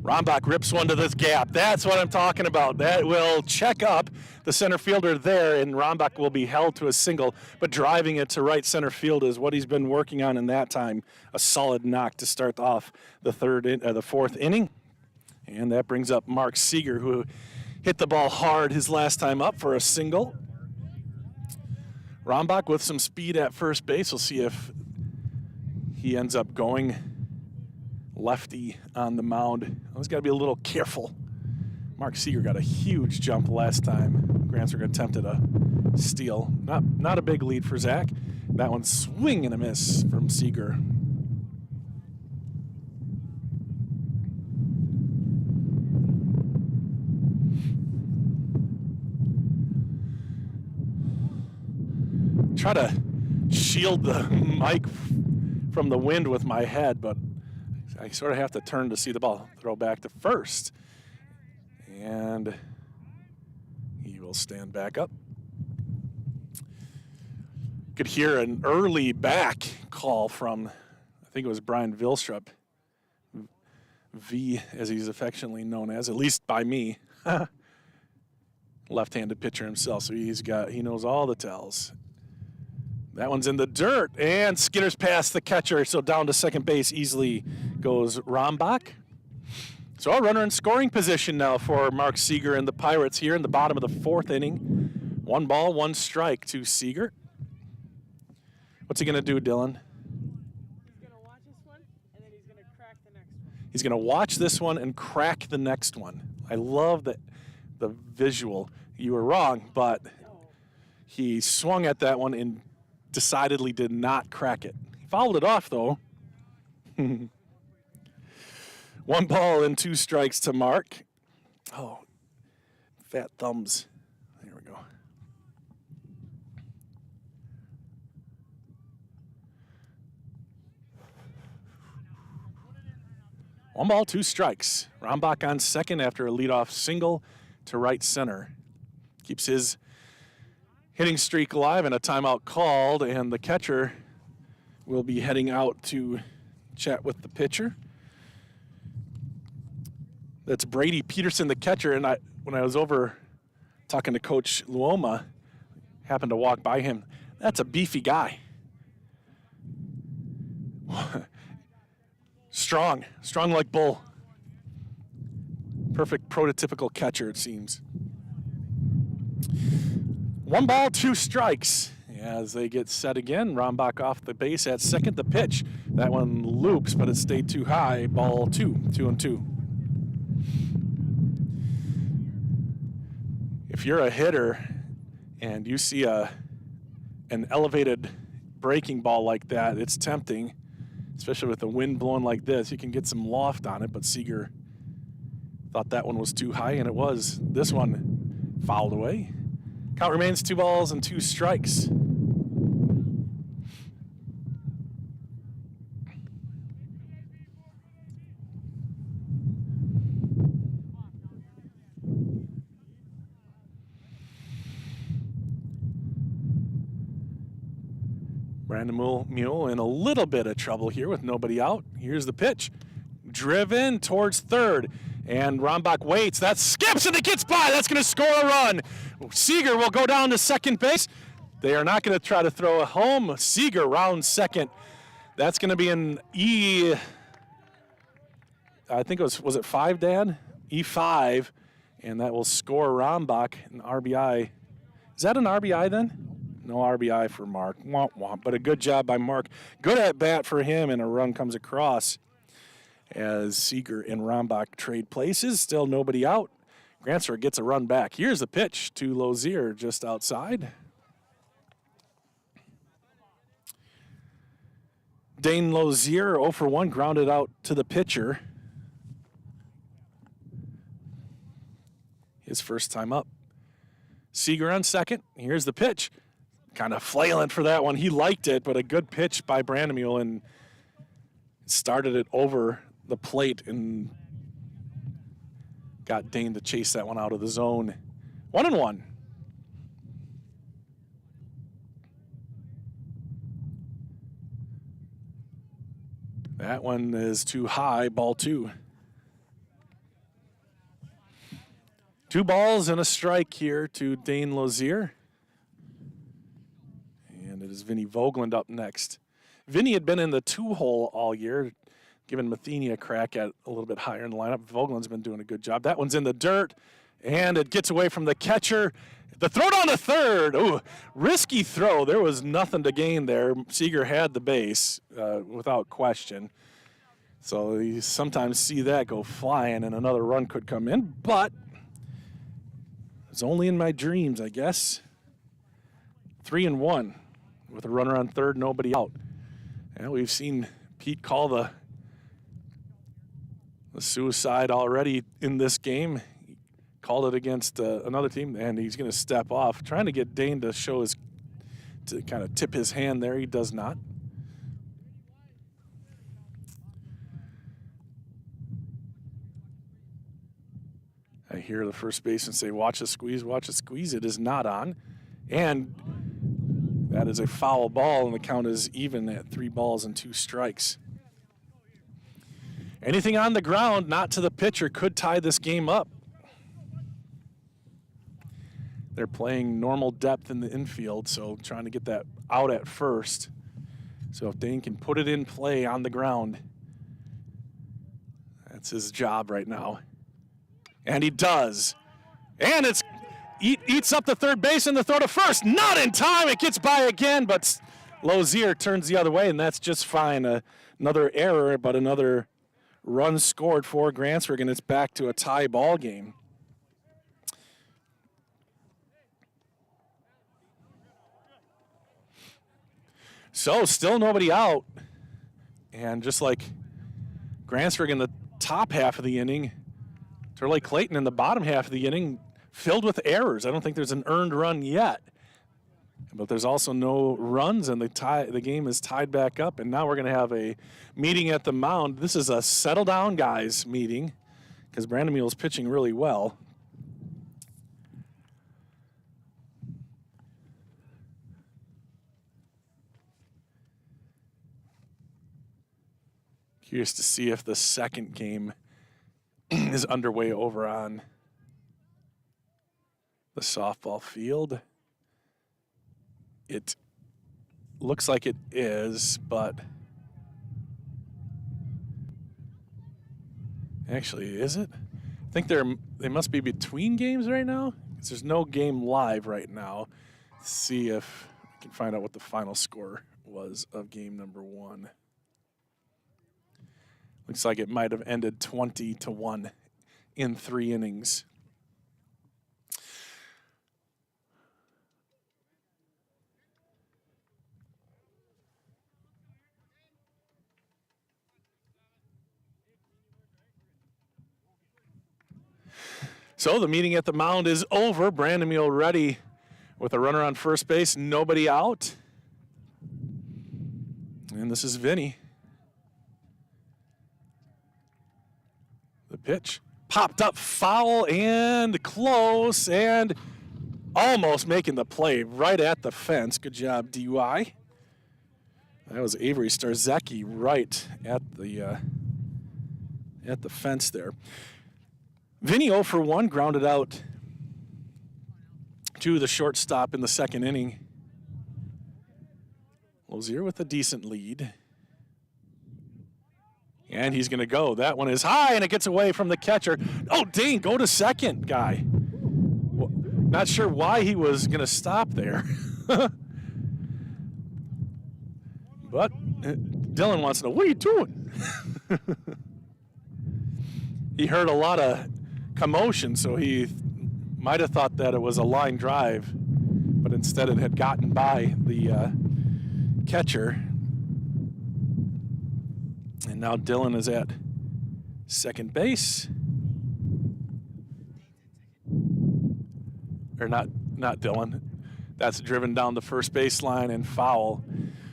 Rombach rips one to this gap. That's what I'm talking about. That will check up the center fielder there, and Rombach will be held to a single, but driving it to right center field is what he's been working on in that time. A solid knock to start off the 4th inning. And that brings up Mark Seeger, who hit the ball hard his last time up for a single. Rombach with some speed at first base. We'll see if he ends up going lefty on the mound. He's got to be a little careful. Mark Seeger got a huge jump last time. Grantsburg attempted a steal. Not a big lead for Zach. That one's swing and a miss from Seeger. Try to shield the mic from the wind with my head, but I sort of have to turn to see the ball throw back to first. And he will stand back up. Could hear an early back call from, I think it was Brian Vilstrup, V as he's affectionately known as, at least by me. Left-handed pitcher himself, so he knows all the tells. That one's in the dirt, and skitters past the catcher, so down to second base easily goes Rombach. So a runner in scoring position now for Mark Seeger and the Pirates here in the bottom of the 4th inning. 1 ball, 1 strike to Seeger. What's he going to do, Dylan? He's going to watch this one, and then he's going to crack the next one. He's going to watch this one and crack the next one. I love the visual. You were wrong, but he swung at that one and decidedly did not crack it. He fouled it off, though. 1 ball and 2 strikes to Mark. Oh, fat thumbs. There we go. One ball, 2 strikes. Rombach on second after a leadoff single to right center. Keeps his hitting streak alive, and a timeout called, and the catcher will be heading out to chat with the pitcher. That's Brady Peterson, the catcher, and when I was over talking to Coach Luoma, happened to walk by him. That's a beefy guy. Strong like bull. Perfect prototypical catcher, it seems. 1 ball, 2 strikes. As they get set again, Rombach off the base at second. The pitch, that one loops, but it stayed too high. Ball 2, 2-2. If you're a hitter and you see an elevated breaking ball like that, it's tempting, especially with the wind blowing like this. You can get some loft on it, but Seeger Thought that one was too high, and it was. This one fouled away. Count remains 2 balls and 2 strikes. Brandon Mule in a little bit of trouble here with nobody out. Here's the pitch. Driven towards third. And Rombach waits. That skips and it gets by. That's going to score a run. Seeger will go down to second base. They are not going to try to throw a home. Seeger rounds second. That's going to be an E. I think it was it 5, Dad? E5. And that will score Rombach an RBI. Is that an RBI then? No RBI for Mark. Womp womp. But a good job by Mark. Good at bat for him, and a run comes across as Seeger and Rombach trade places. Still nobody out. Grantsburg gets a run back. Here's the pitch to Lozier just outside. Dane Lozier 0 for 1, grounded out to the pitcher. His first time up. Seeger on second. Here's the pitch. Kind of flailing for that one. He liked it, but a good pitch by Brandemule and started it over the plate and got Dane to chase that one out of the zone. 1-1. That one is too high, ball 2. 2 balls and a strike here to Dane Lozier. And it is Vinny Vogland up next. Vinny had been in the 2-hole all year, giving Matheny a crack at a little bit higher in the lineup. Vogland's been doing a good job. That one's in the dirt, and it gets away from the catcher. The throw down to third. Ooh, risky throw. There was nothing to gain there. Seeger had the base without question. So you sometimes see that go flying, and another run could come in, but it's only in my dreams, I guess. 3-1 with a runner on third, nobody out. And we've seen Pete call the suicide already in this game. He called it against another team, and he's going to step off, trying to get Dane to show to kind of tip his hand there. He does not. I hear the first baseman say, watch the squeeze, watch the squeeze. It is not on. And that is a foul ball, and the count is even at 3 balls and 2 strikes. Anything on the ground, not to the pitcher, could tie this game up. They're playing normal depth in the infield, so trying to get that out at first. So if Dane can put it in play on the ground, that's his job right now. And he does. And it's eats up the third base and the throw to first. Not in time. It gets by again, but Lozier turns the other way, and that's just fine. Another error, but another run scored for Grantsburg, and it's back to a tie ball game. So still nobody out. And just like Grantsburg in the top half of the inning, Turley Clayton in the bottom half of the inning filled with errors. I don't think there's an earned run yet. But there's also no runs, and the game is tied back up, and now we're going to have a meeting at the mound. This is a settle down guys meeting because Brandemule is pitching really well. Curious to see if the second game is underway over on the softball field. It looks like it is, but actually, is it? I think they must be between games right now, because there's no game live right now. Let's see if we can find out what the final score was of game number 1. Looks like it might have ended 20-1 in 3 innings. So the meeting at the mound is over. Brandon Mule ready with a runner on first base, nobody out. And this is Vinny. The pitch popped up, foul and close, and almost making the play right at the fence. Good job, DUI. That was Avery Starzecki right at the fence there. Vinny 0 for 1, grounded out to the shortstop in the second inning. Lozier with a decent lead. And he's going to go. That one is high, and it gets away from the catcher. Oh, dang, go to second, guy. Well, not sure why he was going to stop there. But Dylan wants to know, what are you doing? He heard a lot of commotion, so he might have thought that it was a line drive, but instead it had gotten by the catcher. And now Dylan is at second base. Or not Dylan. That's driven down the first baseline and foul.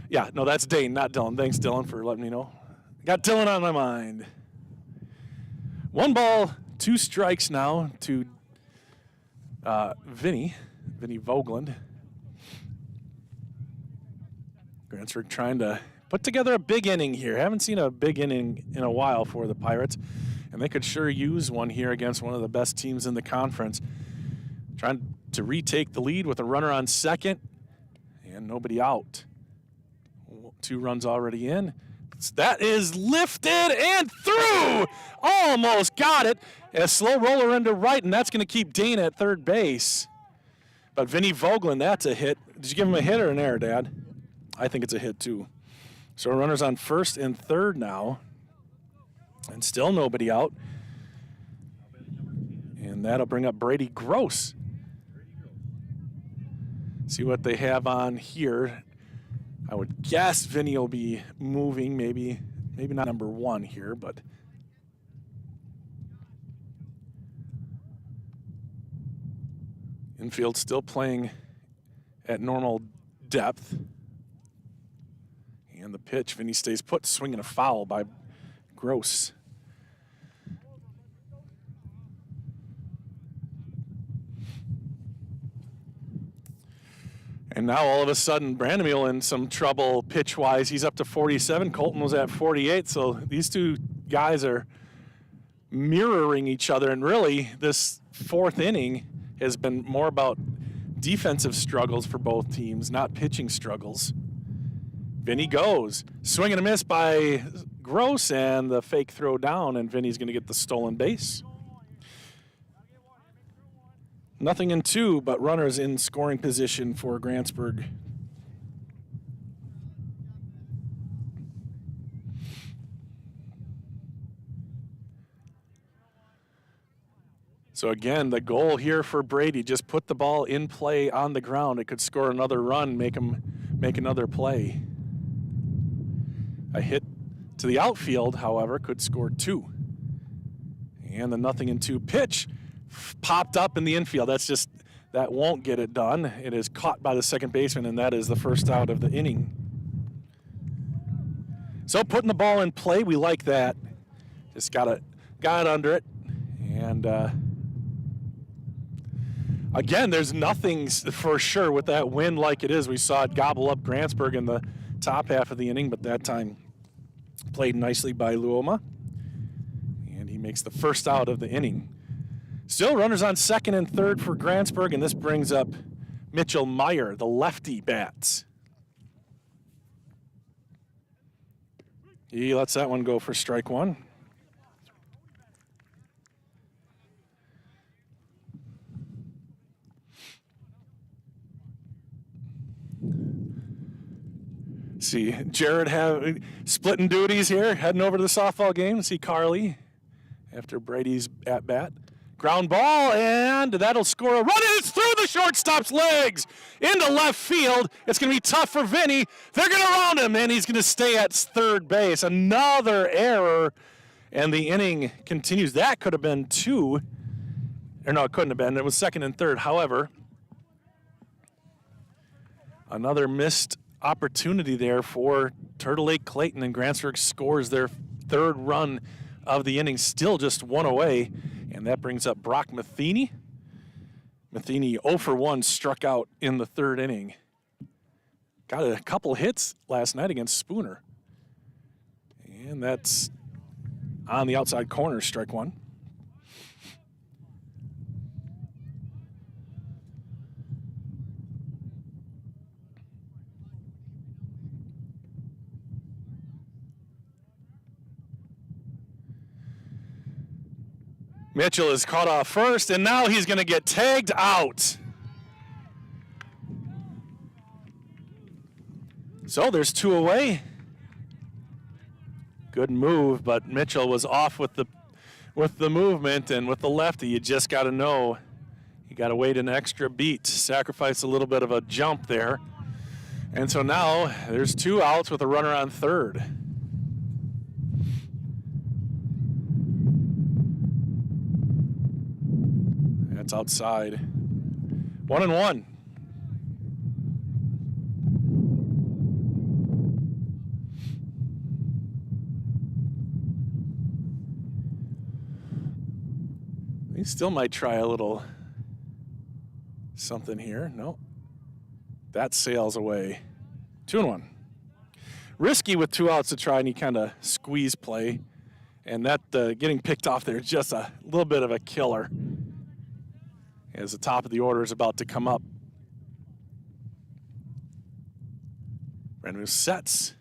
Yeah, no, that's Dane, not Dylan. Thanks, Dylan, for letting me know. Got Dylan on my mind. 1 ball, 2 strikes now to Vinny Vogeland. Grantsburg trying to put together a big inning here. Haven't seen a big inning in a while for the Pirates, and they could sure use one here against one of the best teams in the conference. Trying to retake the lead with a runner on second and nobody out. 2 runs already in. That is lifted and through. Almost got it. A slow roller into right, and that's going to keep Dane at third base. But Vinny Vogeland, that's a hit. Did you give him a hit or an error, Dad? I think it's a hit, too. So runners on first and third now. And still nobody out. And that'll bring up Brady Gross. See what they have on here. I would guess Vinny will be moving, maybe not number 1 here, but infield still playing at normal depth. And the pitch, Vinny stays put, swinging a foul by Gross. And now all of a sudden, Brandon Mule in some trouble pitch-wise. He's up to 47. Colton was at 48. So these 2 guys are mirroring each other. And really, this 4th inning has been more about defensive struggles for both teams, not pitching struggles. Vinny goes. Swing and a miss by Gross, and the fake throw down, and Vinny's going to get the stolen base. 0-2, but runners in scoring position for Grantsburg. So again, the goal here for Brady, just put the ball in play on the ground. It could score another run, make him make another play. A hit to the outfield, however, could score 2. And the 0-2 pitch popped up in the infield. That won't get it done. It is caught by the second baseman, and that is the first out of the inning. So putting the ball in play, we like that. Just got it under it. And again, there's nothing for sure with that win like it is. We saw it gobble up Grantsburg in the top half of the inning, but that time played nicely by Luoma. And he makes the first out of the inning. Still runners on second and third for Grantsburg, and this brings up Mitchell Meyer, the lefty bats. He lets that one go for strike 1. See Jared splitting duties here, heading over to the softball game. See Carly after Brady's at bat. Ground ball, and that'll score a run, and it's through the shortstop's legs into left field. It's going to be tough for Vinny. They're going to round him, and he's going to stay at third base. Another error, and the inning continues. That could have been 2, Or no, it couldn't have been. It was second and third. However, another missed opportunity there for Turtle Lake Clayton, and Grantsburg scores their third run of the inning, still just one away, and that brings up Brock Matheny. Matheny 0 for 1, struck out in the third inning. Got a couple hits last night against Spooner. And that's on the outside corner, strike one. Mitchell is caught off first, and now he's going to get tagged out. So there's two away. Good move, but Mitchell was off with the movement, and with the lefty, you just got to know you got to wait an extra beat, sacrifice a little bit of a jump there. And so now there's two outs with a runner on third. That's outside. 1-1. He still might try a little something here. No. That sails away. 2-1. Risky with two outs to try any kind of squeeze play. And that getting picked off there is just a little bit of a killer, as the top of the order is about to come up. Brandon sets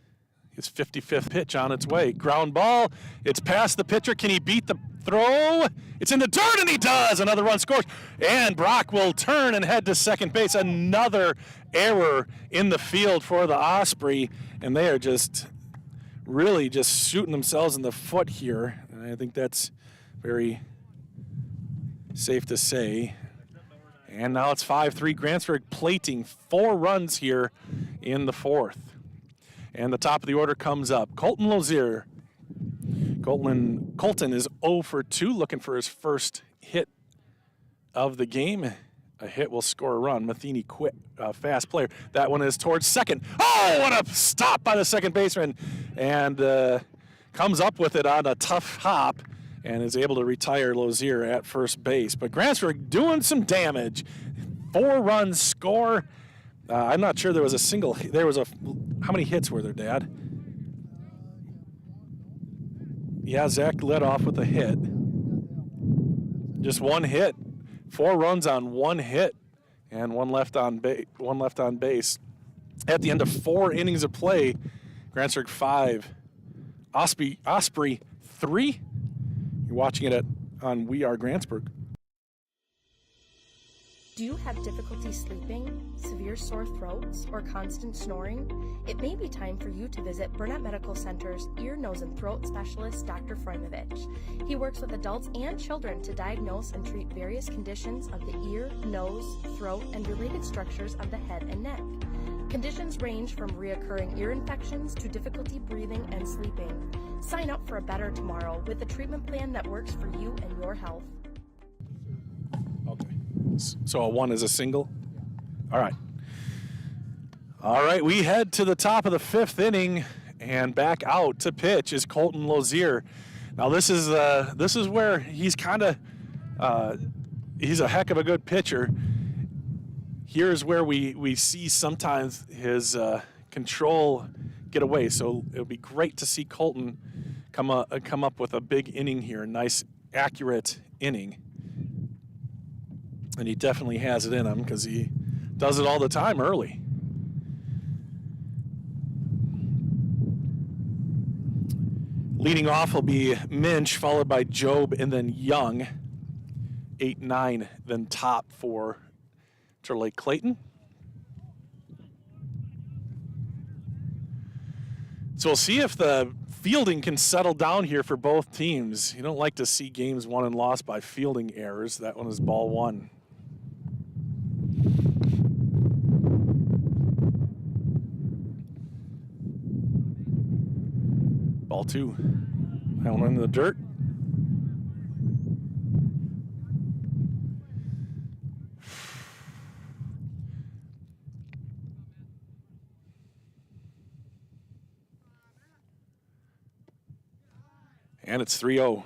his 55th pitch on its way. Ground ball. It's past the pitcher. Can he beat the throw? It's in the dirt, and he does. Another run scores. And Brock will turn and head to second base. Another error in the field for the Osprey. And they are just really just shooting themselves in the foot here. And I think that's very safe to say. And now it's 5-3. Grantsburg plating 4 runs here in the fourth. And the top of the order comes up. Colton Lozier. Colton is 0 for 2, looking for his first hit of the game. A hit will score a run. Matheny quit, fast player. That one is towards second. Oh, what a stop by the second baseman. And comes up with it on a tough hop and is able to retire Lozier at first base. But Grantsburg doing some damage. 4 runs score. I'm not sure there was a single, how many hits were there, Dad? Yeah, Zach led off with a hit. Just one hit. 4 runs on 1 hit and one left on base. At the end of 4 innings of play, Grantsburg 5, Osprey 3. You're watching it on We Are Grantsburg. Do you have difficulty sleeping, severe sore throats, or constant snoring? It may be time for you to visit Burnett Medical Center's ear, nose, and throat specialist, Dr. Frojmovich. He works with adults and children to diagnose and treat various conditions of the ear, nose, throat, and related structures of the head and neck. Conditions range from reoccurring ear infections to difficulty breathing and sleeping. Sign up for a better tomorrow with a treatment plan that works for you and your health. Okay. So a 1 is a single? All right. All right, we head to the top of the 5th inning, and back out to pitch is Colton Lozier. Now this is where he's kind of he's a heck of a good pitcher. Here's where we see sometimes his control get away. So it'll be great to see Colton come up with a big inning here, a nice, accurate inning. And he definitely has it in him because he does it all the time early. Leading off will be Minch, followed by Job, and then Young. 8-9, then top for Turtle Lake Clayton. So we'll see if the fielding can settle down here for both teams. You don't like to see games won and lost by fielding errors. That one is ball 1. Ball 2. That one in the dirt. And it's 3-0.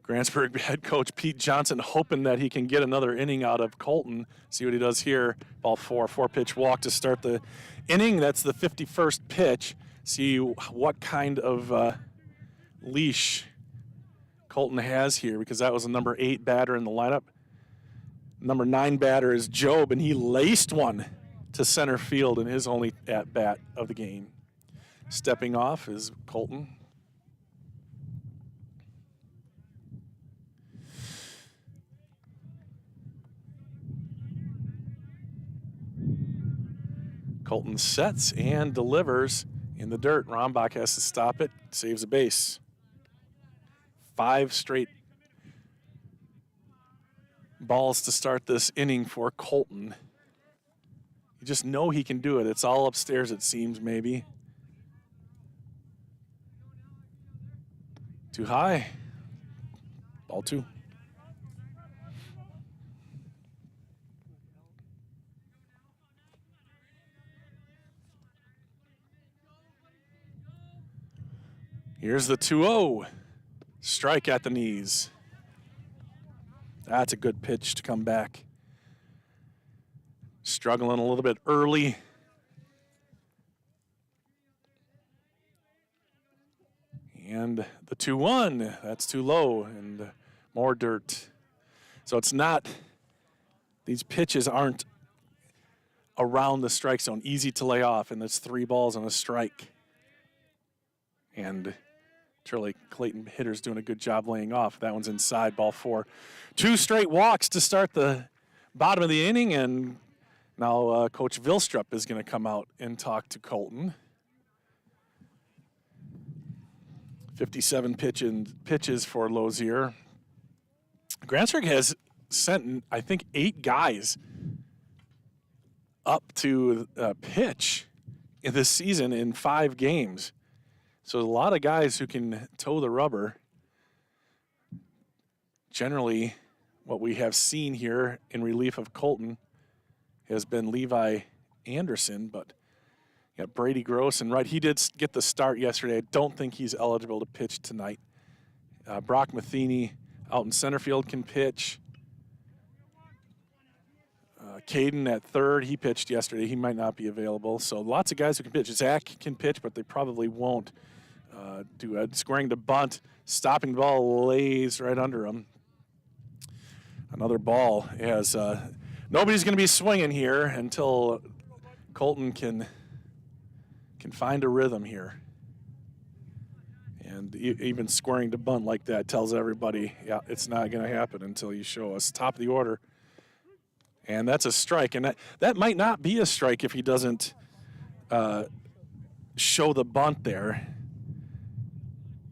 Grantsburg head coach Pete Johnson hoping that he can get another inning out of Colton. See what he does here. Ball 4, 4-pitch walk to start the inning. That's the 51st pitch. See what kind of leash Colton has here, because that was the number 8 batter in the lineup. Number 9 batter is Job, and he laced one to center field in his only at-bat of the game. Stepping off is Colton. Colton sets and delivers in the dirt. Rombach has to stop it, saves a base. 5 straight balls to start this inning for Colton. You just know he can do it. It's all upstairs, it seems, maybe. Too high. Ball 2. Here's the 2-0. Strike at the knees. That's a good pitch to come back. Struggling a little bit early. And the 2-1, that's too low, and more dirt. So it's not, these pitches aren't around the strike zone, easy to lay off, and there's 3 balls and a strike. And Shirley Clayton hitter's doing a good job laying off. That one's inside, ball 4. 2 straight walks to start the bottom of the inning, and now Coach Vilstrup is going to come out and talk to Colton. 57 pitches for Lozier. Grantsburg has sent, I think, 8 guys up to pitch in this season in 5 games. So a lot of guys who can toe the rubber. Generally, what we have seen here in relief of Colton has been Levi Anderson, but you got Brady Gross and Wright. He did get the start yesterday. I don't think he's eligible to pitch tonight. Brock Matheny out in center field can pitch. Caden at third, he pitched yesterday. He might not be available. So lots of guys who can pitch. Zach can pitch, but they probably won't do it. Squaring the bunt, stopping the ball, lays right under him. Another ball as nobody's going to be swinging here until Colton can find a rhythm here. And even squaring the bunt like that tells everybody, yeah, it's not going to happen until you show us. Top of the order. And that's a strike. And that might not be a strike if he doesn't show the bunt there.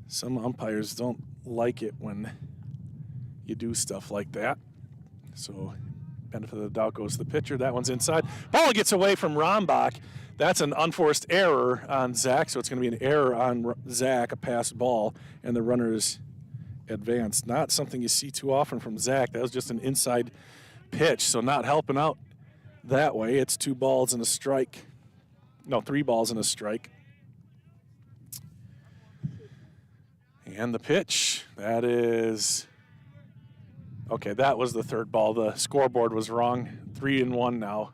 Some umpires don't like it when you do stuff like that. So benefit of the doubt goes to the pitcher. That one's inside. Ball gets away from Rombach. That's an unforced error on Zach, so it's going to be an error on Zach, a passed ball, and the runner's advanced. Not something you see too often from Zach. That was just an inside pitch, so not helping out that way. It's 2 balls and a strike. No, 3 balls and a strike. And the pitch, that is, okay, that was the 3rd ball. The scoreboard was wrong. 3-1 now.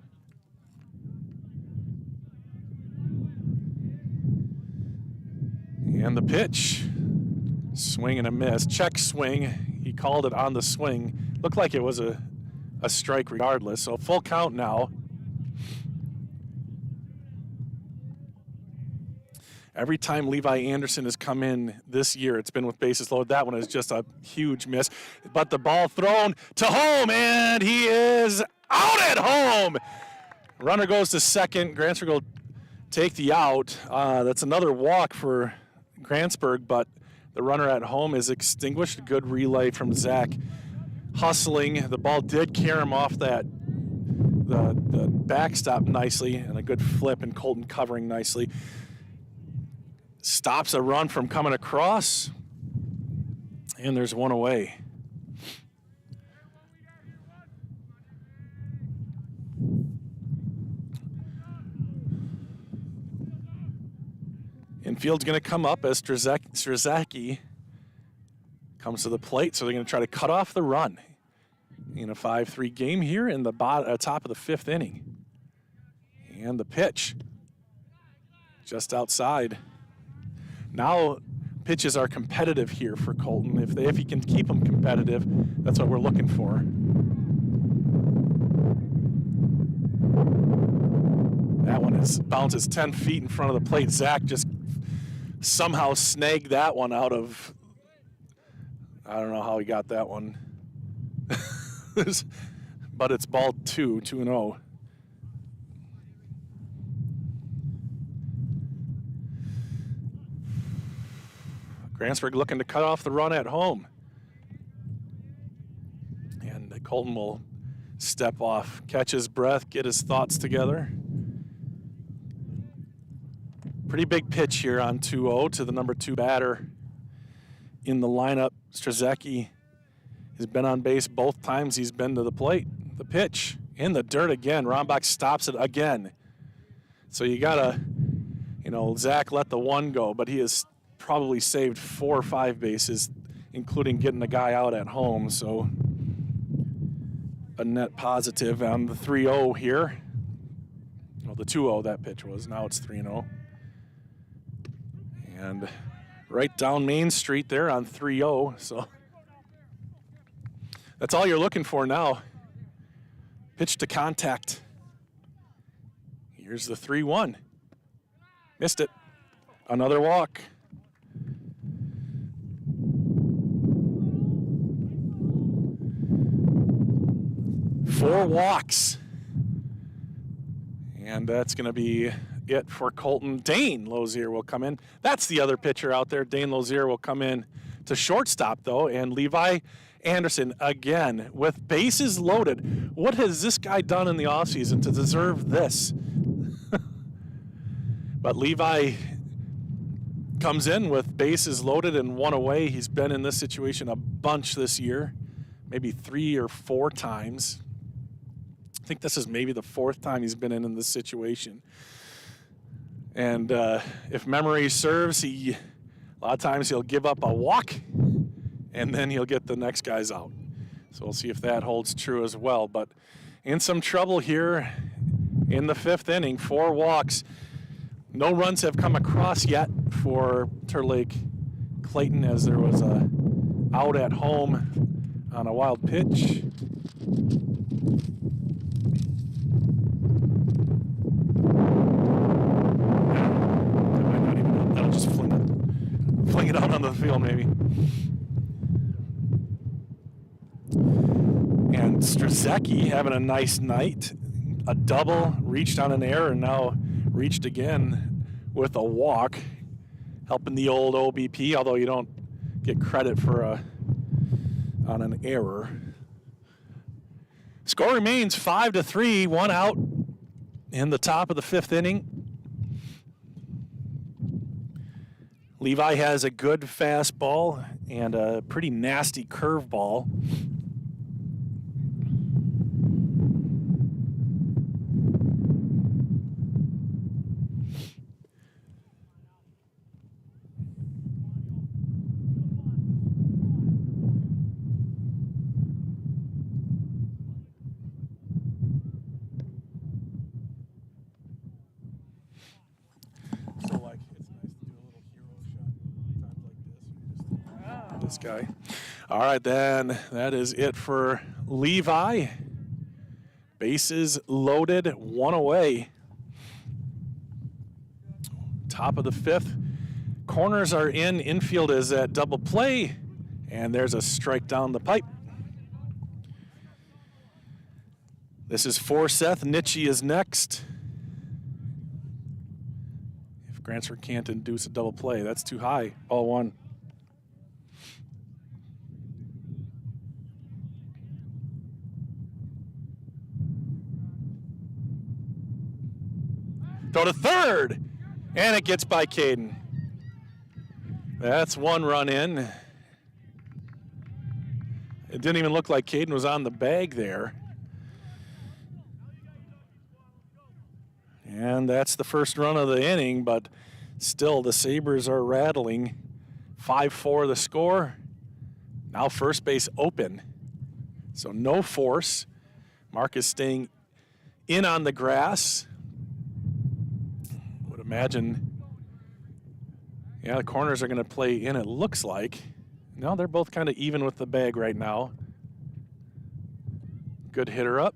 And the pitch, swing and a miss. Check swing. He called it on the swing. Looked like it was a strike regardless. So full count now. Every time Levi Anderson has come in this year, it's been with bases loaded. That one is just a huge miss. But the ball thrown to home, and he is out at home. Runner goes to second. Grantsburg will take the out. That's another walk for Grantsburg, but the runner at home is extinguished. Good relay from Zach. Hustling. The ball did carry him off the backstop nicely, and a good flip, and Colton covering nicely. Stops a run from coming across, and there's one away. Infield's going to come up as Strzelecki comes to the plate, so they're going to try to cut off the run in a 5-3 game here in the top of the 5th inning. And the pitch just outside. Now pitches are competitive here for Colton. If he can keep them competitive, that's what we're looking for. That one bounces 10 feet in front of the plate. Zach just somehow snagged that one out of, I don't know how he got that one. But it's ball 2-0. Grantsburg looking to cut off the run at home. And Colton will step off, catch his breath, get his thoughts together. Pretty big pitch here on 2-0 to the number 2 batter in the lineup. Strzelecki has been on base both times he's been to the plate. The pitch in the dirt again. Rombach stops it again. So you gotta, Zach let the one go, but he has probably saved 4 or 5 bases, including getting the guy out at home. So a net positive on the 3-0 here. Well, the 2-0 that pitch was. Now it's 3-0. And right down Main Street there on 3-0. So that's all you're looking for now. Pitch to contact. Here's the 3-1. Missed it. Another walk. Four walks. And that's going to be it for Colton. Dane Lozier will come in. That's the other pitcher out there. Dane Lozier will come in to shortstop, though, and Levi Anderson again with bases loaded. What has this guy done in the offseason to deserve this? But Levi comes in with bases loaded and 1 away. He's been in this situation a bunch this year, maybe 3 or 4 times. I think this is maybe the 4th time he's been in this situation. And if memory serves, a lot of times he'll give up a walk and then he'll get the next guys out. So we'll see if that holds true as well. But in some trouble here in the 5th inning, 4 walks. No runs have come across yet for Turlake Clayton, as there was a out at home on a wild pitch. That'll just fling it out on the field maybe. And Strzelecki having a nice night. A double, reached on an error, and now reached again with a walk, helping the old OBP, although you don't get credit for on an error. Score remains 5-3, 1 out in the top of the 5th inning. Levi has a good fastball and a pretty nasty curveball. This guy. All right, then that is it for Levi. Bases loaded, 1 away. Top of the 5th. Corners are in. Infield is at double play, and there's a strike down the pipe. This is for Seth. Nitchie is next. If Grantsburg can't induce a double play, that's too high. Ball 1. Throw to third, and it gets by Caden. That's 1 run in. It didn't even look like Caden was on the bag there. And that's the first run of the inning, but Still, the Sabres are rattling. 5-4 the score. Now first base open. So no force. Mark is staying in on the grass. Would imagine, yeah, the corners are going to play in, it looks like. No, they're both kind of even with the bag right now. Good hitter up.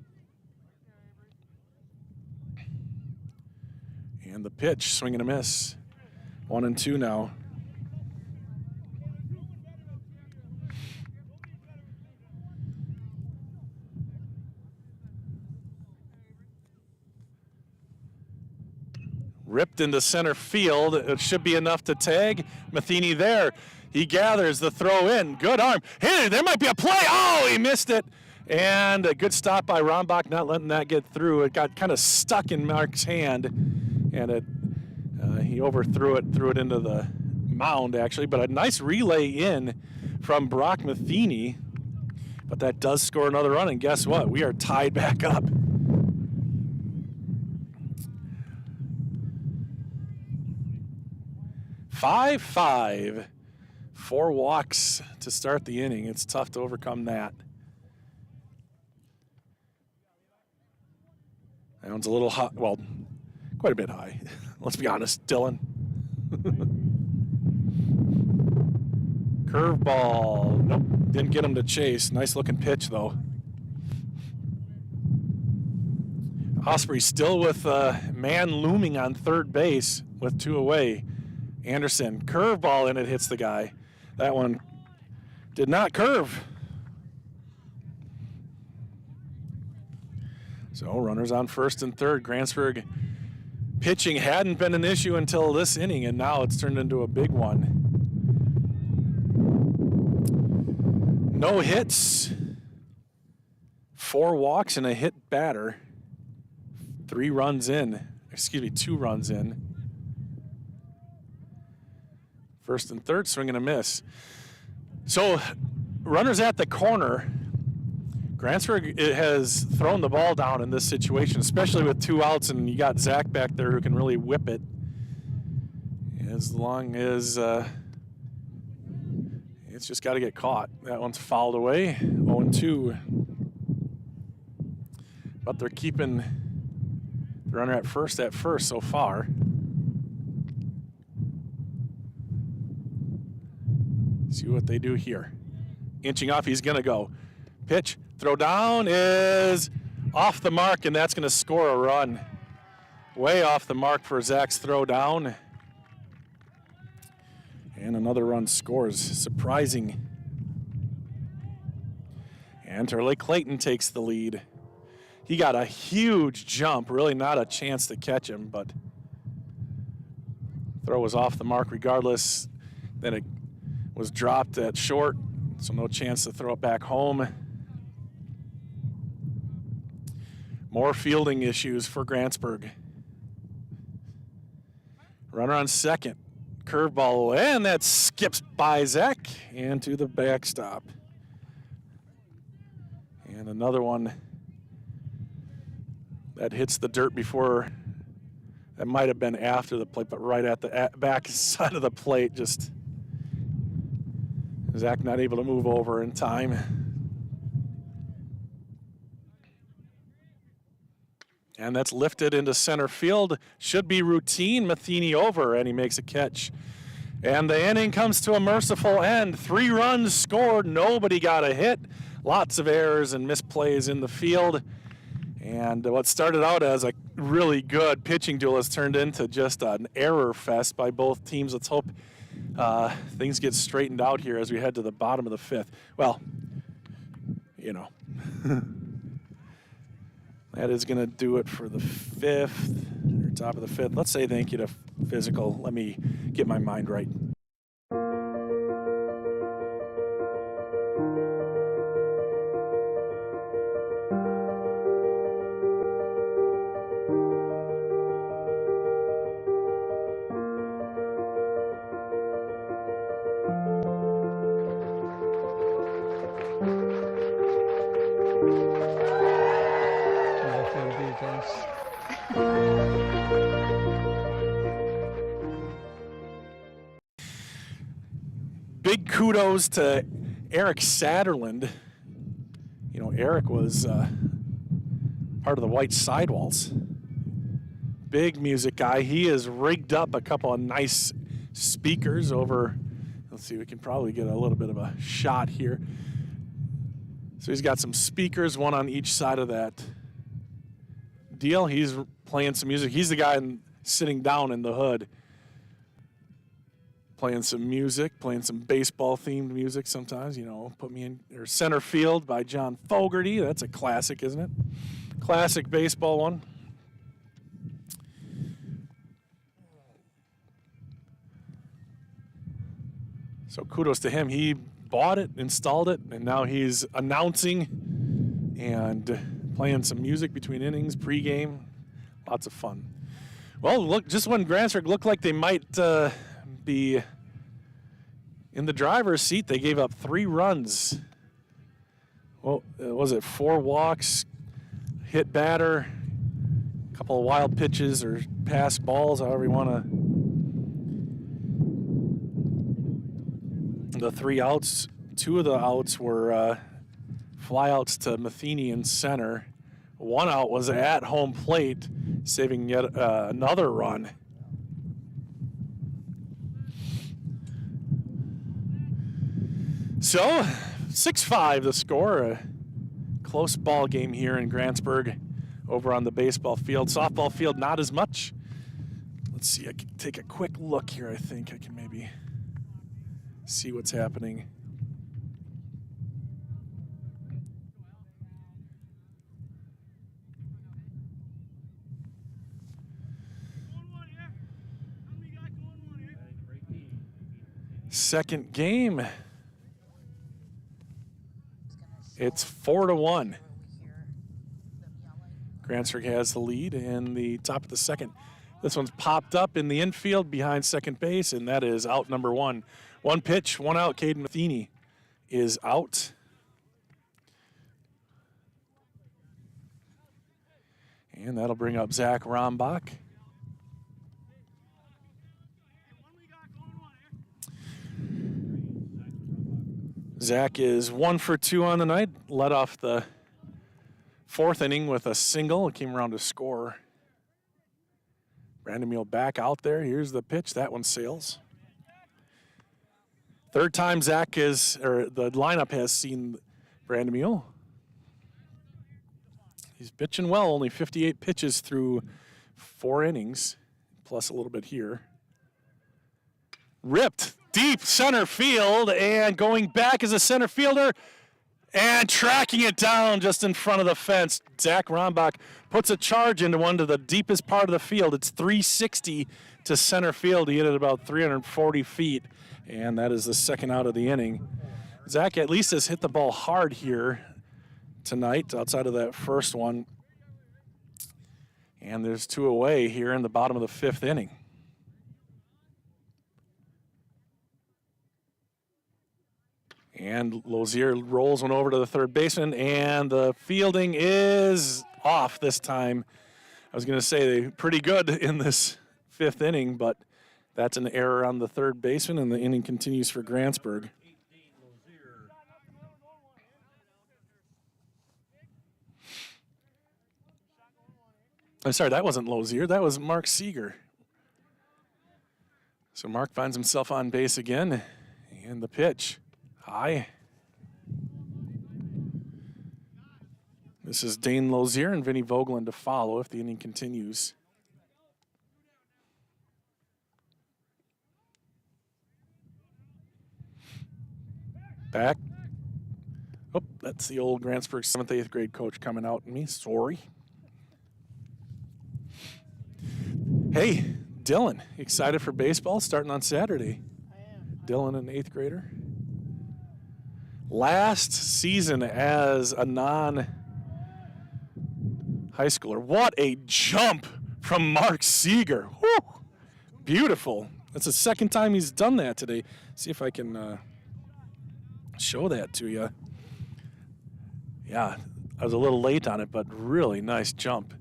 And the pitch, swing and a miss. 1-2 now. Ripped into center field. It should be enough to tag. Matheny there. He gathers the throw in. Good arm. Hey, there might be a play. Oh, he missed it. And a good stop by Rombach, not letting that get through. It got kind of stuck in Mark's hand, and he overthrew it, threw it into the mound, actually. But a nice relay in from Brock Matheny. But that does score another run, and guess what? We are tied back up. Five. 4 walks to start the inning. It's tough to overcome that. That one's a little high, well, quite a bit high. Let's be honest, Dylan. Curveball. Nope, didn't get him to chase. Nice looking pitch, though. Osprey still with a man looming on third base with 2 away. Anderson, curveball, and it hits the guy. That one did not curve. So runners on first and third. Grantsburg pitching hadn't been an issue until this inning, and now it's turned into a big one. No hits, 4 walks, and a hit batter. 2 runs in. First and third, swing and a miss. So runners at the corner. Grantsburg has thrown the ball down in this situation, especially with 2 outs, and you got Zach back there who can really whip it. As long as it's just got to get caught. That one's fouled away, 0-2. But they're keeping the runner at first so far. See what they do here. Inching off, he's gonna go. Pitch, throw down is off the mark, and that's gonna score a run. Way off the mark for Zach's throw down. And another run scores, surprising. And Turley Clayton takes the lead. He got a huge jump, really not a chance to catch him, but throw was off the mark regardless. Then it was dropped at short, so no chance to throw it back home. More fielding issues for Grantsburg. Runner on second. Curveball, and that skips by Zach and to the backstop. And another one that hits the dirt before, that might have been after the plate, but right at the back side of the plate, just Zach not able to move over in time. And that's lifted into center field. Should be routine. Matheny over, and he makes a catch. And the inning comes to a merciful end. 3 runs scored. Nobody got a hit. Lots of errors and misplays in the field. And what started out as a really good pitching duel has turned into just an error fest by both teams. Let's hope things get straightened out here as we head to the bottom of the 5th. Well, you know. That is going to do it for the 5th, or top of the 5th. Let's say thank you to Physical. Let me get my mind right. kudos to Eric Satterland. You know, Eric was part of the White Sidewalls. Big music guy. He has rigged up a couple of nice speakers over. Let's see, we can probably get a little bit of a shot here. So he's got some speakers, one on each side of that deal. He's playing some music. He's the guy sitting down in the hood, playing some music, playing some baseball-themed music sometimes. You know, Put Me in or Center Field by John Fogerty. That's a classic, isn't it? Classic baseball one. So kudos to him. He bought it, installed it, and now he's announcing and playing some music between innings, pregame. Lots of fun. Well, look, just when Grantsburg looked like they might be in the driver's seat, they gave up 3 runs. Well, was it 4 walks, hit batter, a couple of wild pitches or pass balls, however you want to. The 3 outs, 2 of the outs were flyouts to Matheny in center. 1 out was at home plate, saving yet another run. So, 6-5 the score. A close ball game here in Grantsburg over on the baseball field. Softball field, not as much. Let's see, I can take a quick look here. I think I can maybe see what's happening. Second game. It's 4-1. Grantsburg has the lead in the top of the second. This one's popped up in the infield behind second base, and that is out number 1. 1 pitch, 1 out. Caden Matheny is out. And that'll bring up Zach Rombach. Zach is 1 for 2 on the night. Led off the 4th inning with a single. It came around to score. Brandon Mule back out there. Here's the pitch. That one sails. 3rd time the lineup has seen Brandon Mule. He's pitching well, only 58 pitches through 4 innings, plus a little bit here. Ripped deep center field, and going back as a center fielder and tracking it down just in front of the fence. Zach Rombach puts a charge into one to the deepest part of the field. It's 360 to center field. He hit it about 340 feet, and that is the 2nd out of the inning. Zach at least has hit the ball hard here tonight outside of that 1st one. And there's 2 away here in the bottom of the 5th inning. And Lozier rolls one over to the 3rd baseman, and the fielding is off this time. I was going to say they're pretty good in this 5th inning, but that's an error on the 3rd baseman, and the inning continues for Grantsburg. I'm sorry, that wasn't Lozier. That was Mark Seeger. So Mark finds himself on base again, and the pitch. High. This is Dane Lozier and Vinny Vogeland to follow if the inning continues. Back. Oh, that's the old Grantsburg 7th, 8th grade coach coming out at me. Sorry. Hey, Dylan, excited for baseball starting on Saturday? I am. Dylan, an 8th grader. Last season as a non-high schooler. What a jump from Mark Seeger. Woo! Beautiful. That's the 2nd time he's done that today. See if I can show that to you. Yeah, I was a little late on it, but really nice jump.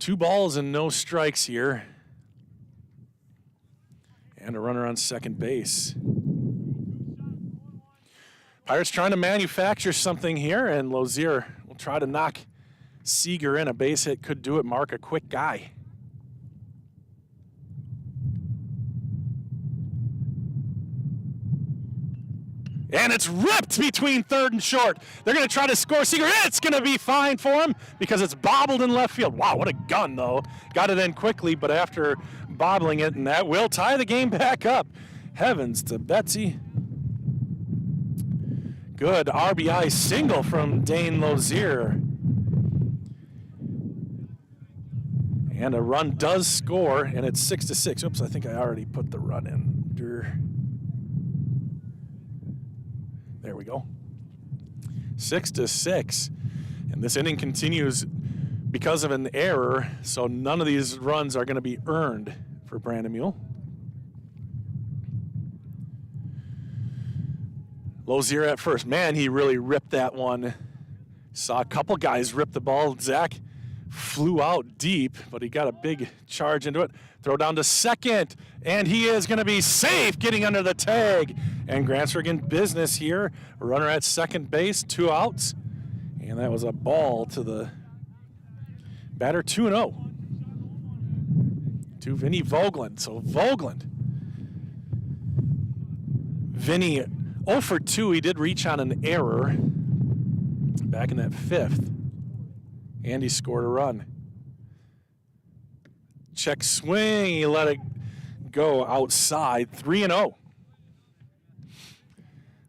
2 balls and no strikes here. And a runner on second base. Pirates trying to manufacture something here, and Lozier will try to knock Seeger in. A base hit could do it. Mark, a quick guy. And it's ripped between third and short. They're going to try to score Seeger. It's going to be fine for him because it's bobbled in left field. Wow, what a gun, though. Got it in quickly, but after bobbling it, and that will tie the game back up. Heavens to Betsy. Good RBI single from Dane Lozier. And a run does score, and it's 6-6. Oops, I think I already put the run in. There we go. 6-6. And this inning continues because of an error, so none of these runs are going to be earned for Brandon Mule. Lozier at first. Man, he really ripped that one. Saw a couple guys rip the ball. Zach flew out deep, but he got a big charge into it. Throw down to second, and he is going to be safe getting under the tag. And Grantsburg in business here. Runner at second base, 2 outs. And that was a ball to the batter, 2-0. To Vinny Vogeland. So Vogeland. Vinny 0 for 2. He did reach on an error back in that 5th. And he scored a run. Check swing. He let it go outside. 3-0.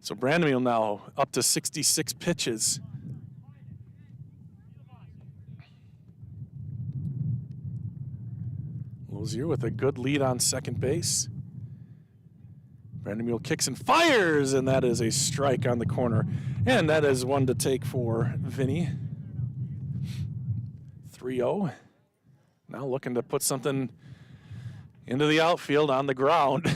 So Brandon Mule now up to 66 pitches. Lozier with a good lead on second base. Brandon Mule kicks and fires, and that is a strike on the corner. And that is one to take for Vinny. 3-0. Now looking to put something into the outfield on the ground.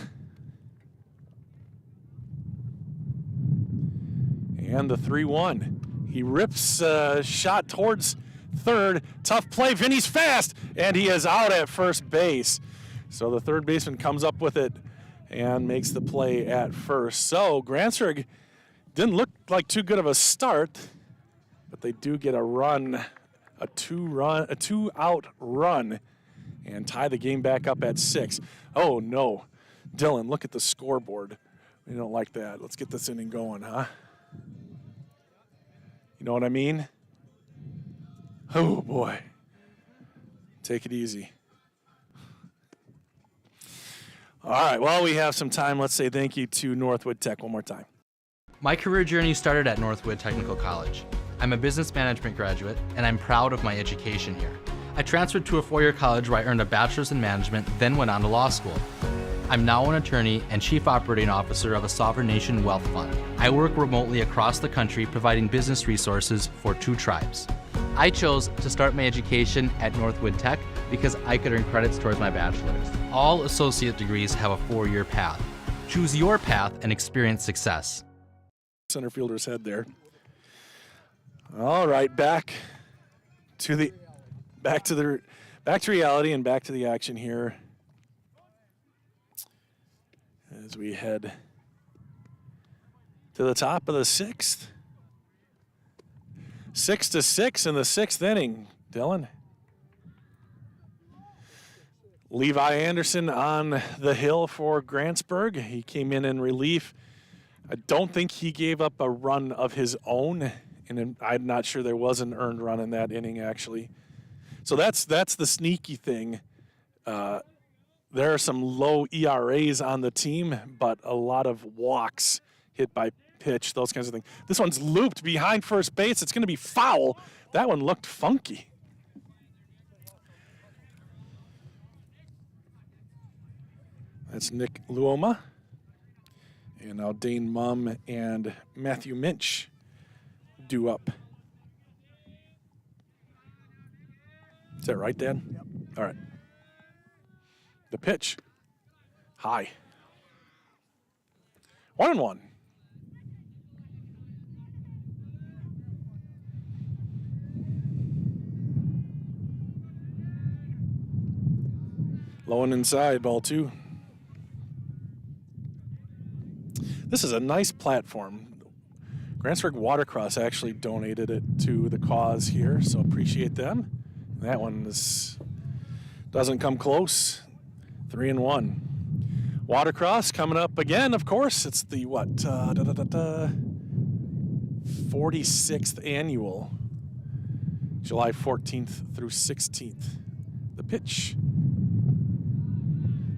And the 3-1. He rips a shot towards third. Tough play. Vinny's fast, and he is out at first base. So the third baseman comes up with it and makes the play at first. So Grantsburg didn't look like too good of a start, but they do get a run, a two-out run, and tie the game back up at 6. Oh no, Dylan, look at the scoreboard. We don't like that. Let's get this inning going, huh? You know what I mean? Oh boy. Take it easy. All right, well, we have some time. Let's say thank you to Northwood Tech one more time. My career journey started at Northwood Technical College. I'm a business management graduate, and I'm proud of my education here. I transferred to a four-year college where I earned a bachelor's in management, then went on to law school. I'm now an attorney and chief operating officer of a sovereign nation wealth fund. I work remotely across the country providing business resources for 2 tribes. I chose to start my education at Northwood Tech because I could earn credits towards my bachelor's. All associate degrees have a 4-year path. Choose your path and experience success. Center fielder's head there. All right, back to reality and back to the action here as we head to the top of the 6th. 6-6 in the 6th inning, Dylan. Levi Anderson on the hill for Grantsburg. He came in relief. I don't think he gave up a run of his own, and I'm not sure there was an earned run in that inning, actually. So that's the sneaky thing. There are some low ERAs on the team, but a lot of walks, hit by pitch, those kinds of things. This one's looped behind first base. It's going to be foul. That one looked funky. That's Nick Luoma. And now Dane Mumm and Matthew Minch due up. Is that right, Dan? Yep. All right. The pitch. High. 1-1. Low and inside, ball 2. This is a nice platform. Grantsburg Watercross actually donated it to the cause here, so appreciate them. That one doesn't come close. 3-1. Watercross coming up again, of course. It's the 46th annual, July 14th through 16th. The pitch.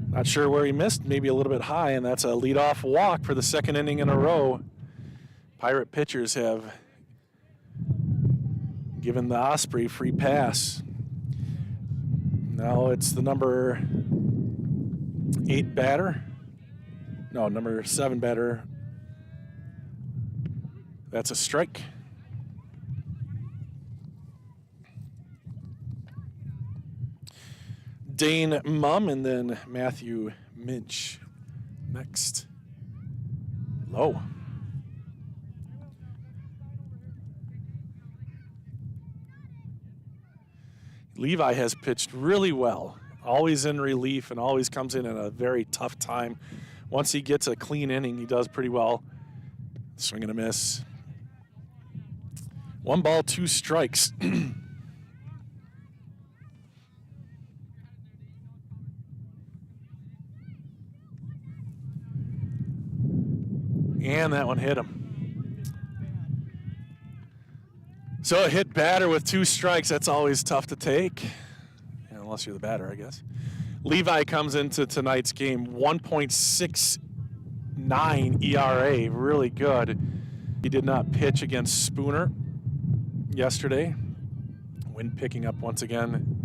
Not sure where he missed, maybe a little bit high, and that's a leadoff walk for the second inning in a row. Pirate pitchers have given the Osprey free pass. Now it's the number 8 batter. No, number 7 batter. That's a strike. Dane Mumm and then Matthew Minch next. Low. Levi has pitched really well, always in relief and always comes in at a very tough time. Once he gets a clean inning, he does pretty well. Swing and a miss. 1 ball, 2 strikes. And that one hit him. So a hit batter with 2 strikes, that's always tough to take. Unless you're the batter, I guess. Levi comes into tonight's game, 1.69 ERA, really good. He did not pitch against Spooner yesterday. Wind picking up once again.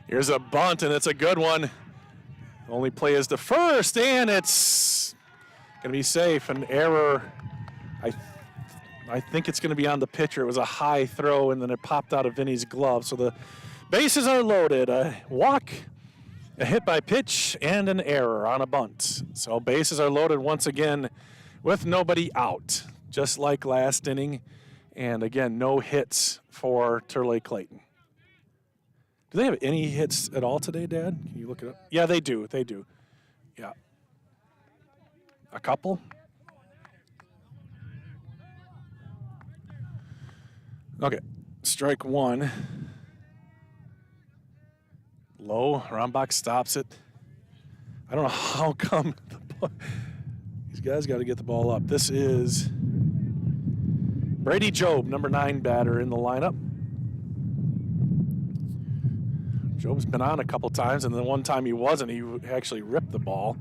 Here's a bunt, and it's a good one. Only play is to first, and it's going to be safe. An error. I think it's going to be on the pitcher. It was a high throw, and then it popped out of Vinny's glove. So the bases are loaded. A walk, a hit by pitch, and an error on a bunt. So bases are loaded once again with nobody out, just like last inning. And again, no hits for Turley Clayton. Do they have any hits at all today, Dad? Can you look it up? Yeah, they do. They do. Yeah. A couple? Okay. Strike 1. Low. Rombach stops it. I don't know how come these guys got to get the ball up. This is Brady Job, number 9 batter in the lineup. Job's been on a couple times, and the one time he wasn't, he actually ripped the ball.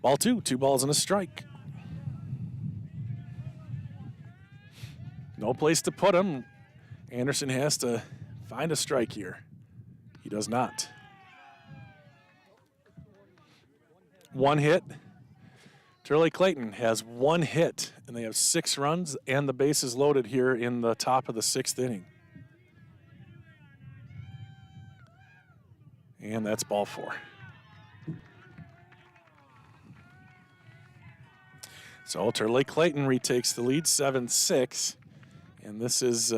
Ball 2, 2 balls and a strike. No place to put him. Anderson has to find a strike here. He does not. 1 hit. Turley Clayton has 1 hit, and they have 6 runs and the bases loaded here in the top of the 6th inning. And that's ball 4. So Turley Clayton retakes the lead, 7-6. And this is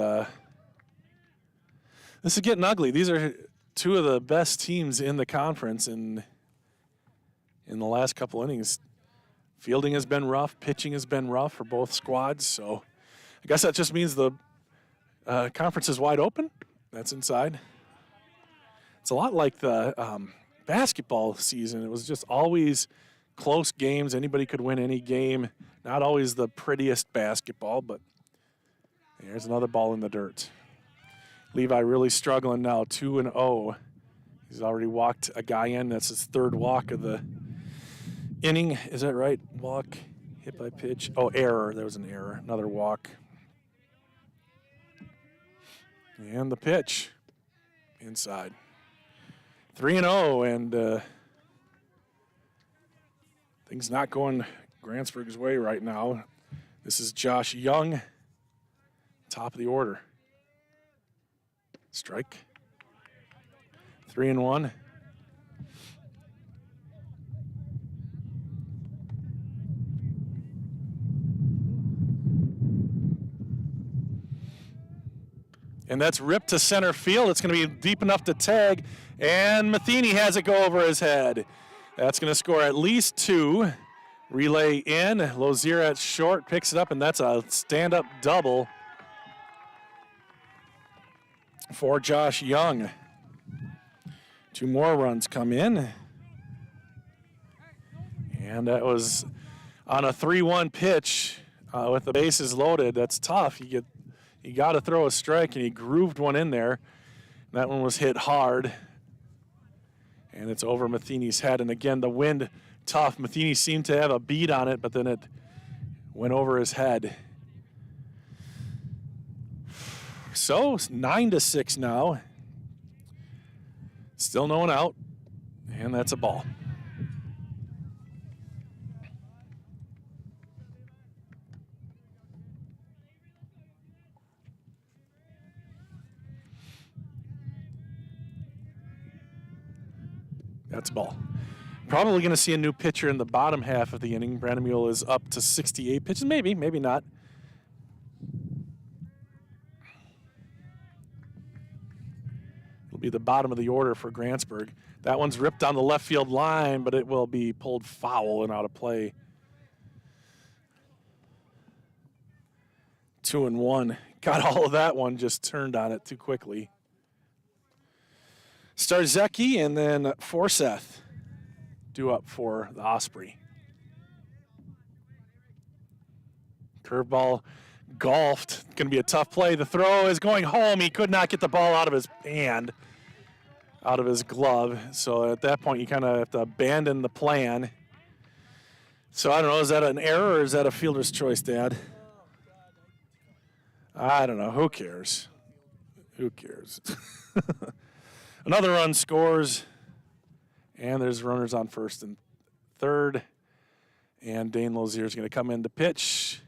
getting ugly. These are 2 of the best teams in the conference in the last couple innings. Fielding has been rough, pitching has been rough for both squads. So I guess that just means the conference is wide open. That's inside. It's a lot like the basketball season. It was just always close games. Anybody could win any game. Not always the prettiest basketball, but here's another ball in the dirt. Levi really struggling now, 2-0. He's already walked a guy in. That's his 3rd walk of the inning. Is that right? Walk, hit by pitch. Oh, error. There was an error. Another walk. And the pitch inside. 3-0, and things not going Grantsburg's way right now. This is Josh Young, top of the order. Strike. 3-1. And that's ripped to center field. It's going to be deep enough to tag, and Matheny has it go over his head. That's going to score at least 2. Relay in. Lozier at short picks it up, and that's a stand-up double for Josh Young. 2 more runs come in. And that was on a 3-1 pitch with the bases loaded. That's tough. You got to throw a strike, and he grooved one in there. That one was hit hard, and it's over Matheny's head. And again, the wind tough. Matheny seemed to have a beat on it, but then it went over his head. So 9-6 now. Still no one out, and that's a ball. That's a ball. Probably going to see a new pitcher in the bottom half of the inning. Brandon Mule is up to 68 pitches. Maybe, maybe not. It'll be the bottom of the order for Grantsburg. That one's ripped down the left field line, but it will be pulled foul and out of play. 2-1. Got all of that one, just turned on it too quickly. Starzecki and then Forseth due up for the Osprey. Curveball golfed. Going to be a tough play. The throw is going home. He could not get the ball out of his hand, out of his glove. So at that point, you kind of have to abandon the plan. So I don't know, is that an error or is that a fielder's choice, Dad? I don't know. Who cares? Who cares? Another run scores, and there's runners on first and third. And Dane Lozier is going to come in to pitch.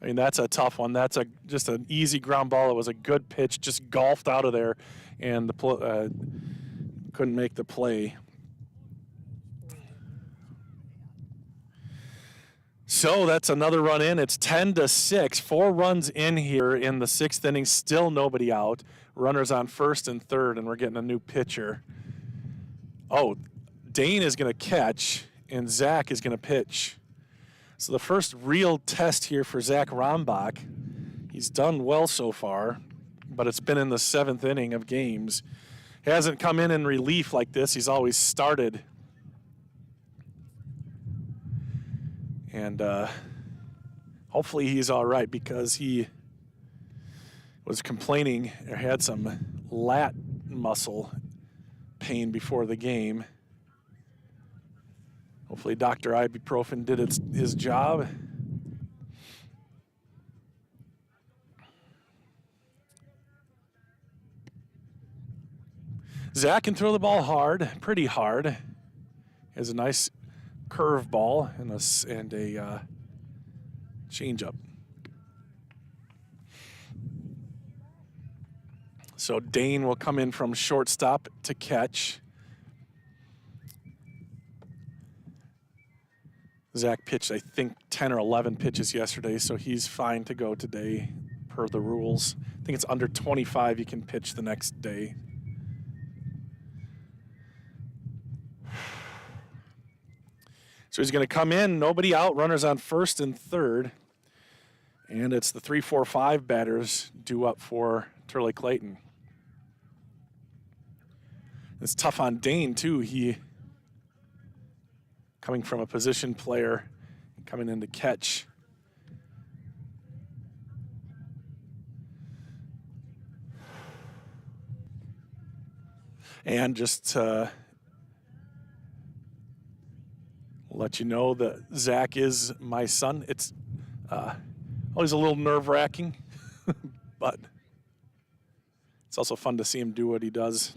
I mean, that's a tough one. That's just an easy ground ball. It was a good pitch, just golfed out of there, and couldn't make the play. So that's another run in. It's 10-6. 4 runs in here in the 6th inning. Still nobody out. Runners on first and third, and we're getting a new pitcher. Oh, Dane is going to catch, and Zach is going to pitch. So the first real test here for Zach Rombach. He's done well so far, but it's been in the 7th inning of games. He hasn't come in relief like this. He's always started. And hopefully he's all right, because he was complaining or had some lat muscle pain before the game. Hopefully Dr. Ibuprofen did his job. Zach can throw the ball hard, pretty hard. Has a nice curve ball and a changeup. So Dane will come in from shortstop to catch. Zach pitched, I think, 10 or 11 pitches yesterday, so he's fine to go today per the rules. I think it's under 25 you can pitch the next day. So he's going to come in, nobody out, runners on first and third. And it's the 3-4-5 batters due up for Turley Clayton. It's tough on Dane, too. He, coming from a position player, coming in to catch. And just to let you know that Zach is my son. It's always a little nerve-wracking, but it's also fun to see him do what he does.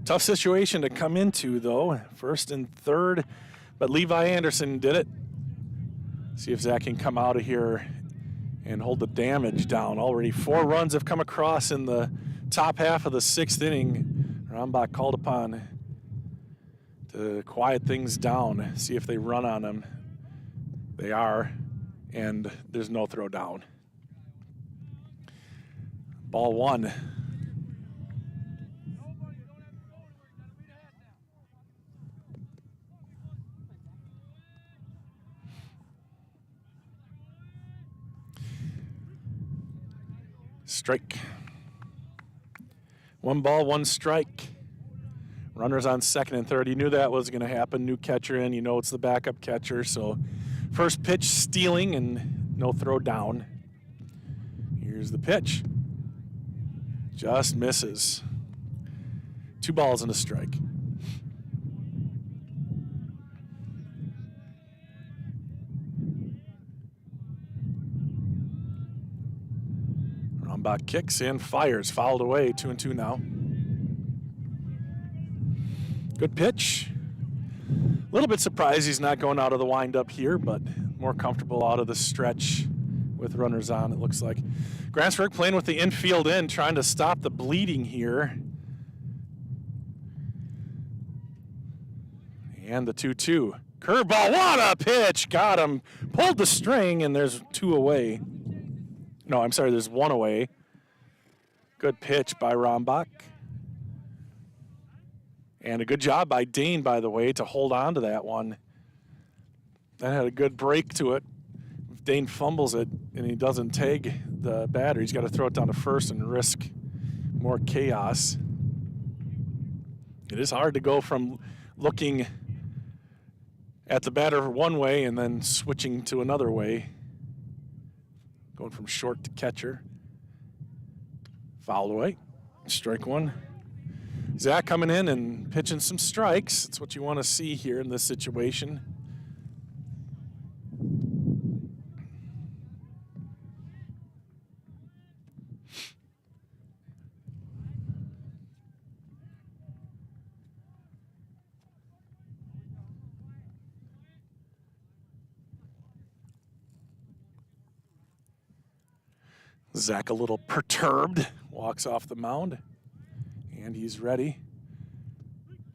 Tough situation to come into, though. First and third, but Levi Anderson did it. See if Zach can come out of here and hold the damage down. Already 4 runs have come across in the top half of the 6th inning. Rombach called upon to quiet things down, see if they run on them. They are, and there's no throw down. Ball one. Strike. 1 ball, 1 strike. Runners on second and third. You knew that was going to happen. New catcher in. You know it's the backup catcher. So first pitch stealing and no throw down. Here's the pitch. Just misses. 2 balls and a strike. Rombach kicks and fires. Fouled away. 2-2 now. Good pitch. A little bit surprised he's not going out of the windup here, but more comfortable out of the stretch with runners on, it looks like. Grantsburg playing with the infield in, trying to stop the bleeding here. And the 2-2. Curveball, what a pitch! Got him. Pulled the string, and there's 2 away. No, I'm sorry, there's 1 away. Good pitch by Rombach. And a good job by Dane, by the way, to hold on to that one. That had a good break to it. If Dane fumbles it and he doesn't tag the batter, he's got to throw it down to first and risk more chaos. It is hard to go from looking at the batter one way and then switching to another way. Going from short to catcher. Fouled away. Strike 1. Zach coming in and pitching some strikes. That's what you want to see here in this situation. Zach a little perturbed, walks off the mound. And he's ready.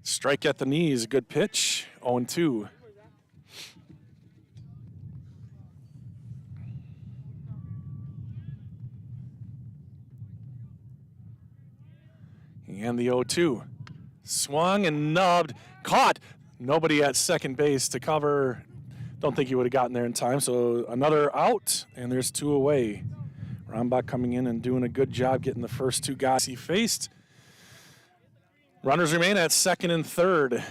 Strike at the knees, good pitch, 0-2. And the 0-2. Swung and nubbed, caught. Nobody at second base to cover. Don't think he would have gotten there in time, so another out, and there's 2 away. Rombach coming in and doing a good job getting the first 2 guys he faced. Runners remain at second and third.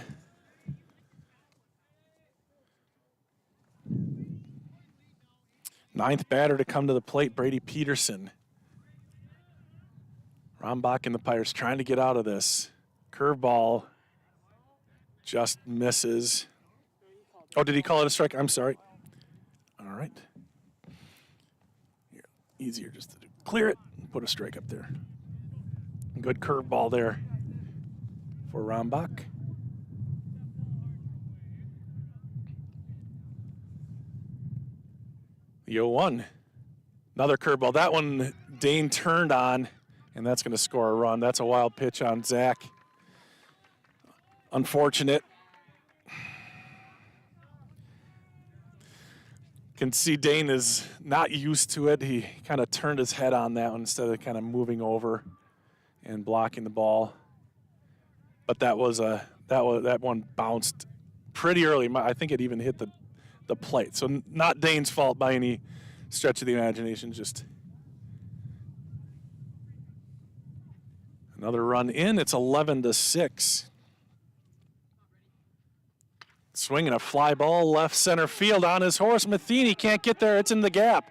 Ninth batter to come to the plate, Brady Peterson. Rombach and the Pirates trying to get out of this. Curveball just misses. Oh, did he call it a strike? I'm sorry. All right. Easier just to clear it and put a strike up there. Good curveball there for Rombach. The 0-1. Another curveball. That one Dane turned on, and that's going to score a run. That's a wild pitch on Zach. Unfortunate. Can see Dane is not used to it. He kind of turned his head on that one instead of kind of moving over and blocking the ball. But that one bounced pretty early. I think it even hit the plate. So not Dane's fault by any stretch of the imagination. Just another run in. It's 11-6. Swinging a fly ball left center field on his horse. Matheny can't get there. It's in the gap.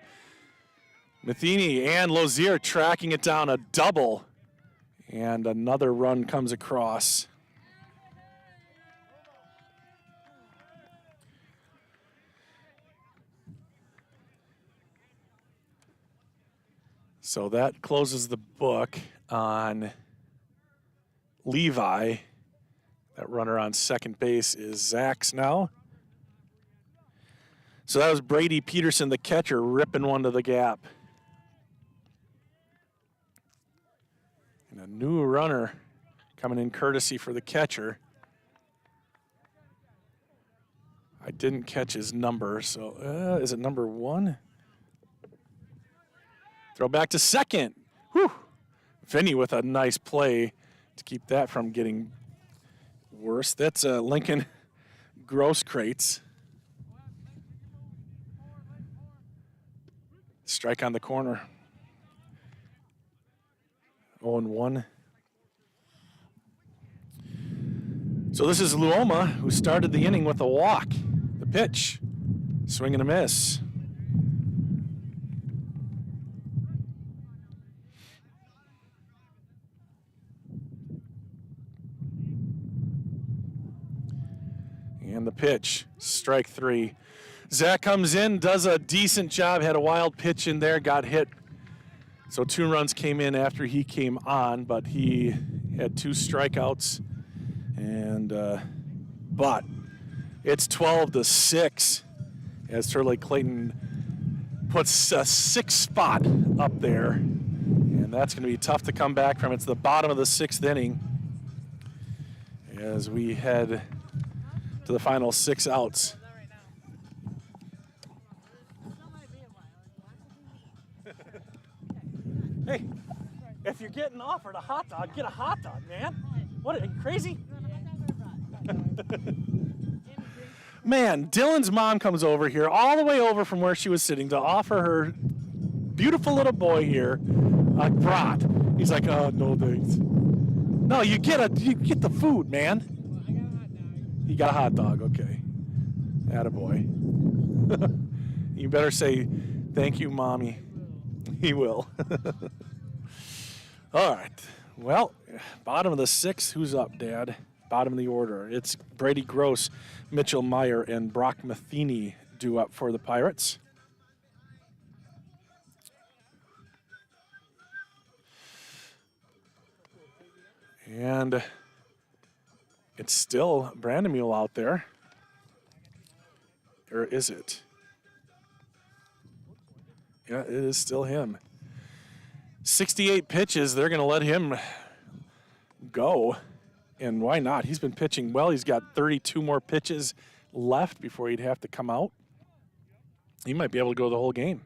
Matheny and Lozier tracking it down, a double. And another run comes across. So that closes the book on Levi. That runner on second base is Zach's now. So that was Brady Peterson, the catcher, ripping one to the gap. And a new runner coming in courtesy for the catcher. I didn't catch his number, so is it number 1? Throw back to second. Whew. Vinny with a nice play to keep that from getting worse. That's Lincoln Gross Crates. Strike on the corner. 0-1. So this is Luoma, who started the inning with a walk. The pitch, swing and a miss. And the pitch, strike 3. Zach comes in, does a decent job, had a wild pitch in there, got hit. So 2 runs came in after he came on, but he had 2 strikeouts. And but it's 12-6 as Turley Clayton puts a 6th spot up there, and that's going to be tough to come back from. It's the bottom of the 6th inning as we head to the final 6 outs. Hey, if you're getting offered a hot dog, get a hot dog, man. What, are you crazy? Man, Dylan's mom comes over here, all the way over from where she was sitting, to offer her beautiful little boy here a brat. He's like, oh, no thanks. No, you get the food, man. You got a hot dog, okay. Attaboy. You better say, thank you, Mommy. He will. All right. Well, bottom of the 6th. Who's up, Dad? Bottom of the order. It's Brady Gross, Mitchell Meyer, and Brock Matheny due up for the Pirates. And it's still Brandon Mule out there. Or is it? Yeah, it is still him. 68 pitches. They're going to let him go. And why not? He's been pitching well. He's got 32 more pitches left before he'd have to come out. He might be able to go the whole game.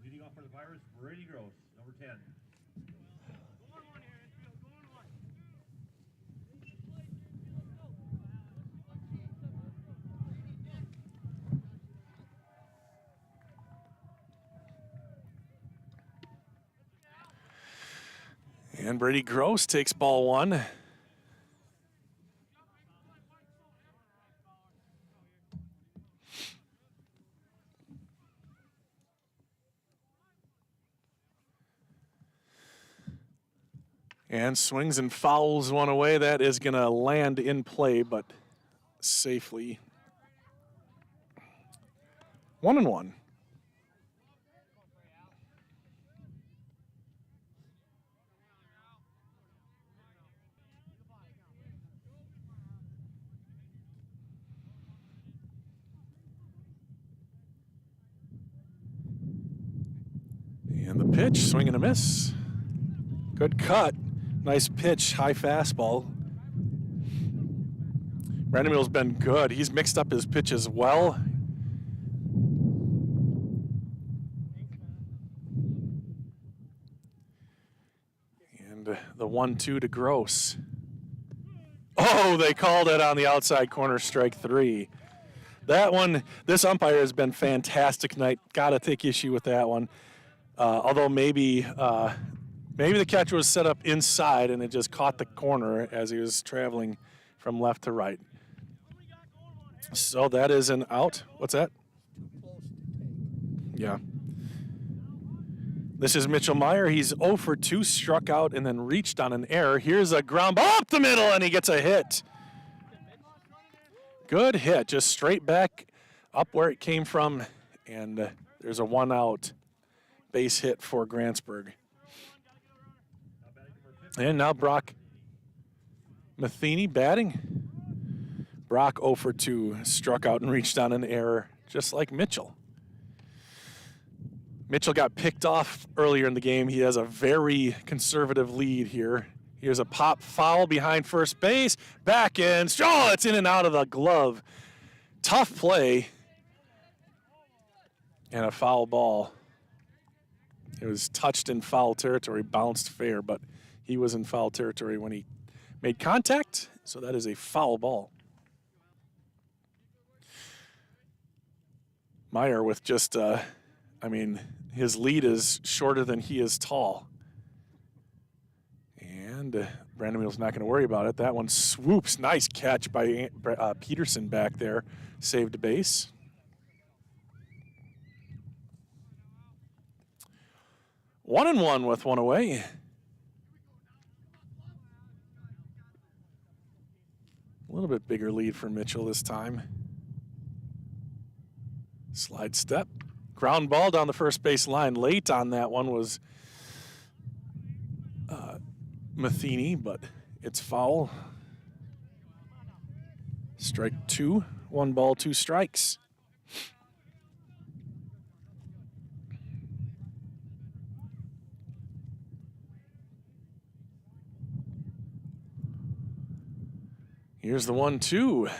Leading off for the Pirates, Brady Gross, number 10. And Brady Gross takes ball 1. And swings and fouls one away. That is going to land in play, but safely. 1-1. And the pitch, swing and a miss. Good cut. Nice pitch, high fastball. Brandon Mule's been good. He's mixed up his pitches well. And the 1-2 to Gross. Oh, they called it on the outside corner, strike 3. That one, this umpire has been fantastic tonight. Got to take issue with that one. Although maybe the catcher was set up inside and it just caught the corner as he was traveling from left to right. So that is an out. What's that? Yeah. This is Mitchell Meyer. He's 0 for 2, struck out and then reached on an error. Here's a ground ball up the middle and he gets a hit. Good hit, just straight back up where it came from, and there's a 1-out base hit for Grantsburg. And now Brock Matheny batting. Brock 0 for 2, struck out and reached on an error, just like Mitchell. Mitchell got picked off earlier in the game. He has a very conservative lead here. Here's a pop foul behind first base. Back in. Oh, it's in and out of the glove. Tough play. And a foul ball. It was touched in foul territory, bounced fair, but he was in foul territory when he made contact, so that is a foul ball. Meyer with just, his lead is shorter than he is tall. And Brandon Mule's not going to worry about it. That one swoops. Nice catch by Peterson back there. Saved a base. 1-1 with one away. A little bit bigger lead for Mitchell this time. Slide step. Ground ball down the first base line. Late on that one was Matheny, but it's foul. Strike 2. 1 ball, 2 strikes. Here's the 1-2.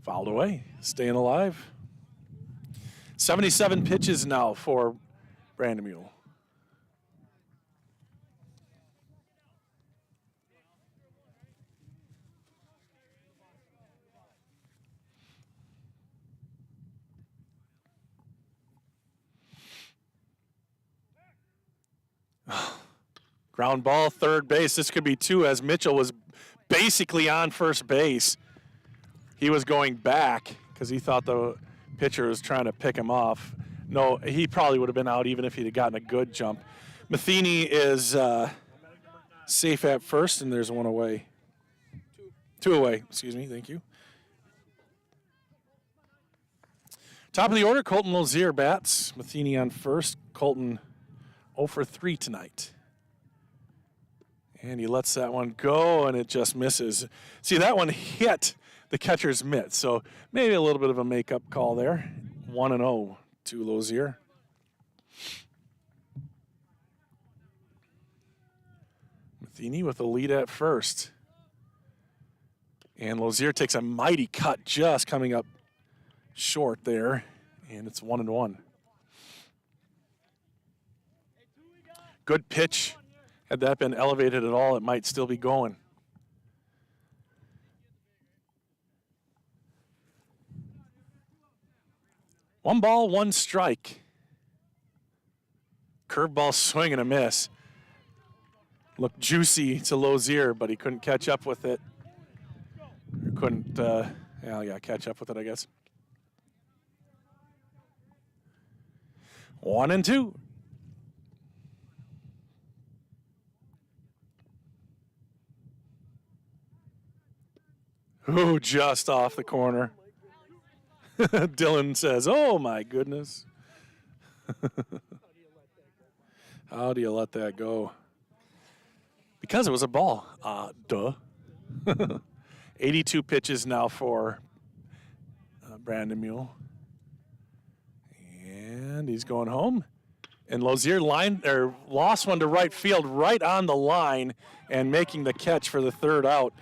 Fouled away, staying alive. 77 pitches now for Brandon Mule. Ground ball, third base. This could be 2 as Mitchell was basically on first base. He was going back because he thought the pitcher was trying to pick him off. No, he probably would have been out even if he'd have gotten a good jump. Matheny is safe at first, and there's 1 away. 2 away, excuse me, thank you. Top of the order, Colton Lozier bats. Matheny on first. Colton 0 for 3 tonight. And he lets that one go, and it just misses. See, that one hit the catcher's mitt, so maybe a little bit of a makeup call there. 1-0 to Lozier. Matheny with the lead at first. And Lozier takes a mighty cut just coming up short there, and it's 1-1. Good pitch. Had that been elevated at all, it might still be going. One ball, 1 strike. Curveball swing and a miss. Looked juicy to Lozier, but he couldn't catch up with it. Or couldn't, catch up with it, I guess. 1-2. Ooh, just off the corner. Dylan says, oh my goodness. How do you let that go? Because it was a ball. Duh. 82 pitches now for Brandon Mule. And he's going home. And Lozier lost one to right field right on the line and making the catch for the 3rd out.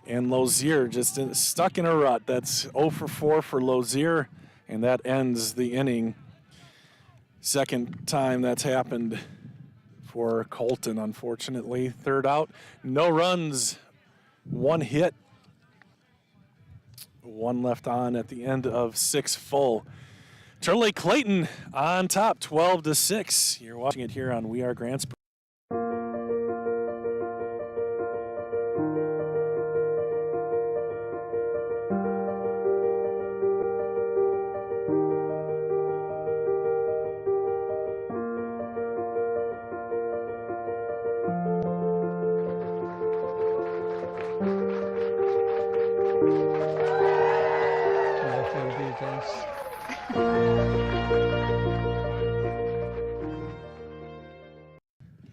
And Lozier just stuck in a rut. That's 0 for 4 for Lozier, and that ends the inning. Second time that's happened for Colton, unfortunately. 3rd out, no runs, 1 hit. 1 left on at the end of 6 full. Turtle Lake Clayton on top, 12-6. You're watching it here on We Are Grantsburg.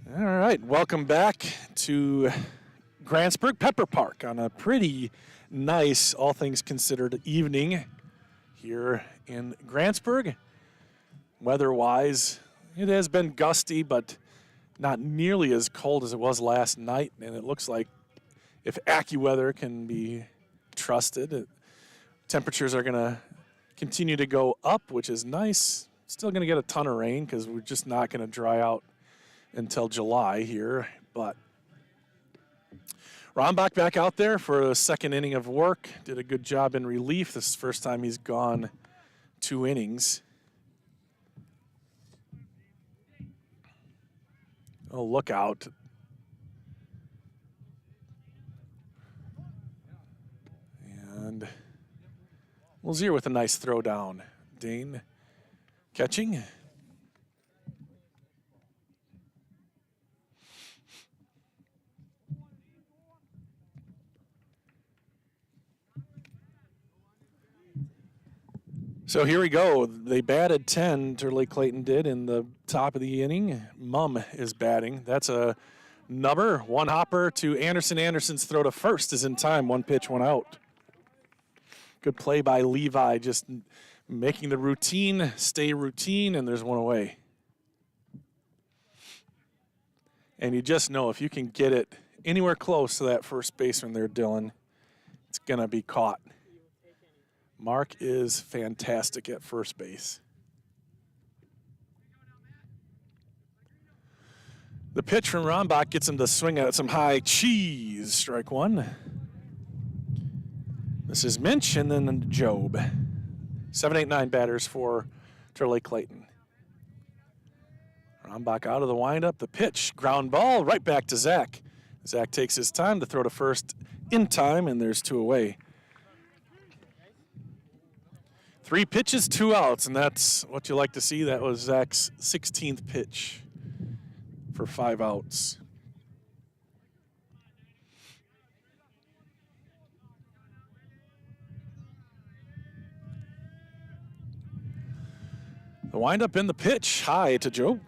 All right, welcome back to Grantsburg Pepper Park on a pretty nice, all things considered, evening here in Grantsburg. Weather-wise, it has been gusty, but not nearly as cold as it was last night, and it looks like if AccuWeather can be trusted, temperatures are going to continue to go up, which is nice. Still going to get a ton of rain because we're just not going to dry out until July here, but Rombach back out there for a second inning of work. Did a good job in relief. This is the first time he's gone 2 innings. Oh, look out. And Lazier with a nice throw down. Dane catching. So here we go. They batted 10, Lake-Clayton did, in the top of the inning. Mum is batting. That's a number. One hopper to Anderson. Anderson's throw to first is in time. 1 pitch, 1 out. Good play by Levi, just making the routine stay routine, and there's 1 away. And you just know if you can get it anywhere close to that first baseman there, Dylan, it's going to be caught. Mark is fantastic at first base. The pitch from Rombach gets him to swing at some high cheese. Strike 1. This is Minch and then Job. 7, 8, 9 batters for Lake-Clayton. Rombach out of the windup. The pitch, ground ball, right back to Zach. Zach takes his time to throw to first in time, and there's 2 away. 3 pitches, 2 outs, and that's what you like to see. That was Zach's 16th pitch for 5 outs. The windup in the pitch, high to Joe.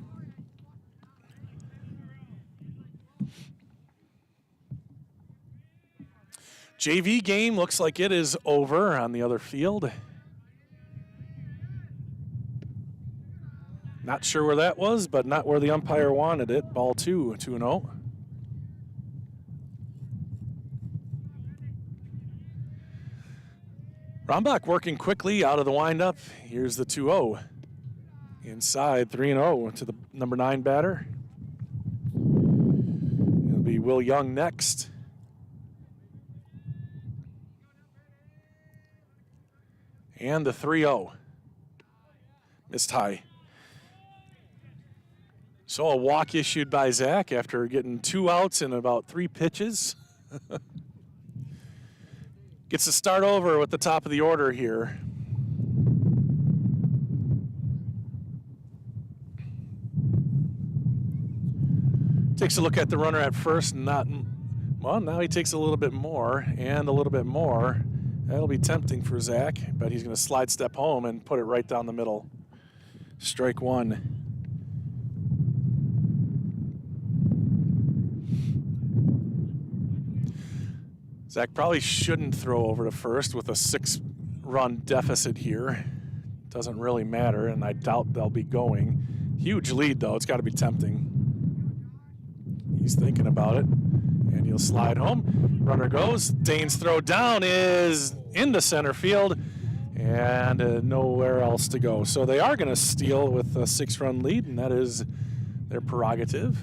JV game looks like it is over on the other field. Not sure where that was, but not where the umpire wanted it. Ball 2, 2-0. Rombach working quickly out of the windup. Here's the 2-0. Inside, 3-0 to the number 9 batter. It'll be Will Young next. And the 3-0. Missed high. So a walk issued by Zach after getting 2 outs in about 3 pitches. Gets to start over with the top of the order here. Takes a look at the runner at first, well, now he takes a little bit more and a little bit more. That'll be tempting for Zach, but he's going to slide step home and put it right down the middle. Strike 1. Zach probably shouldn't throw over to first with a 6-run deficit here. Doesn't really matter, and I doubt they'll be going. Huge lead, though. It's got to be tempting. He's thinking about it, and he'll slide home. Runner goes. Dane's throw down is into center field, and nowhere else to go. So they are going to steal with a 6-run lead, and that is their prerogative.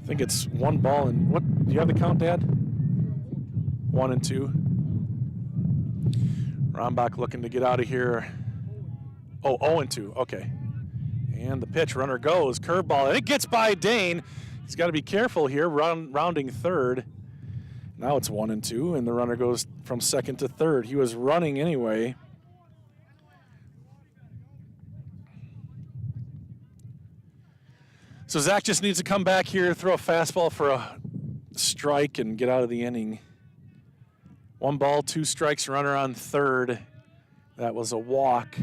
I think it's 1 ball and what? Do you have the count, Dad? 1 and 2. Rombach looking to get out of here. Oh, 0 and 2. Okay. And the pitch, runner goes, curveball, and it gets by Dane. He's got to be careful here, rounding third. Now it's 1 and 2, and the runner goes from second to third. He was running anyway. So Zach just needs to come back here, throw a fastball for a strike, and get out of the inning. 1 ball, 2 strikes, runner on third. That was a walk.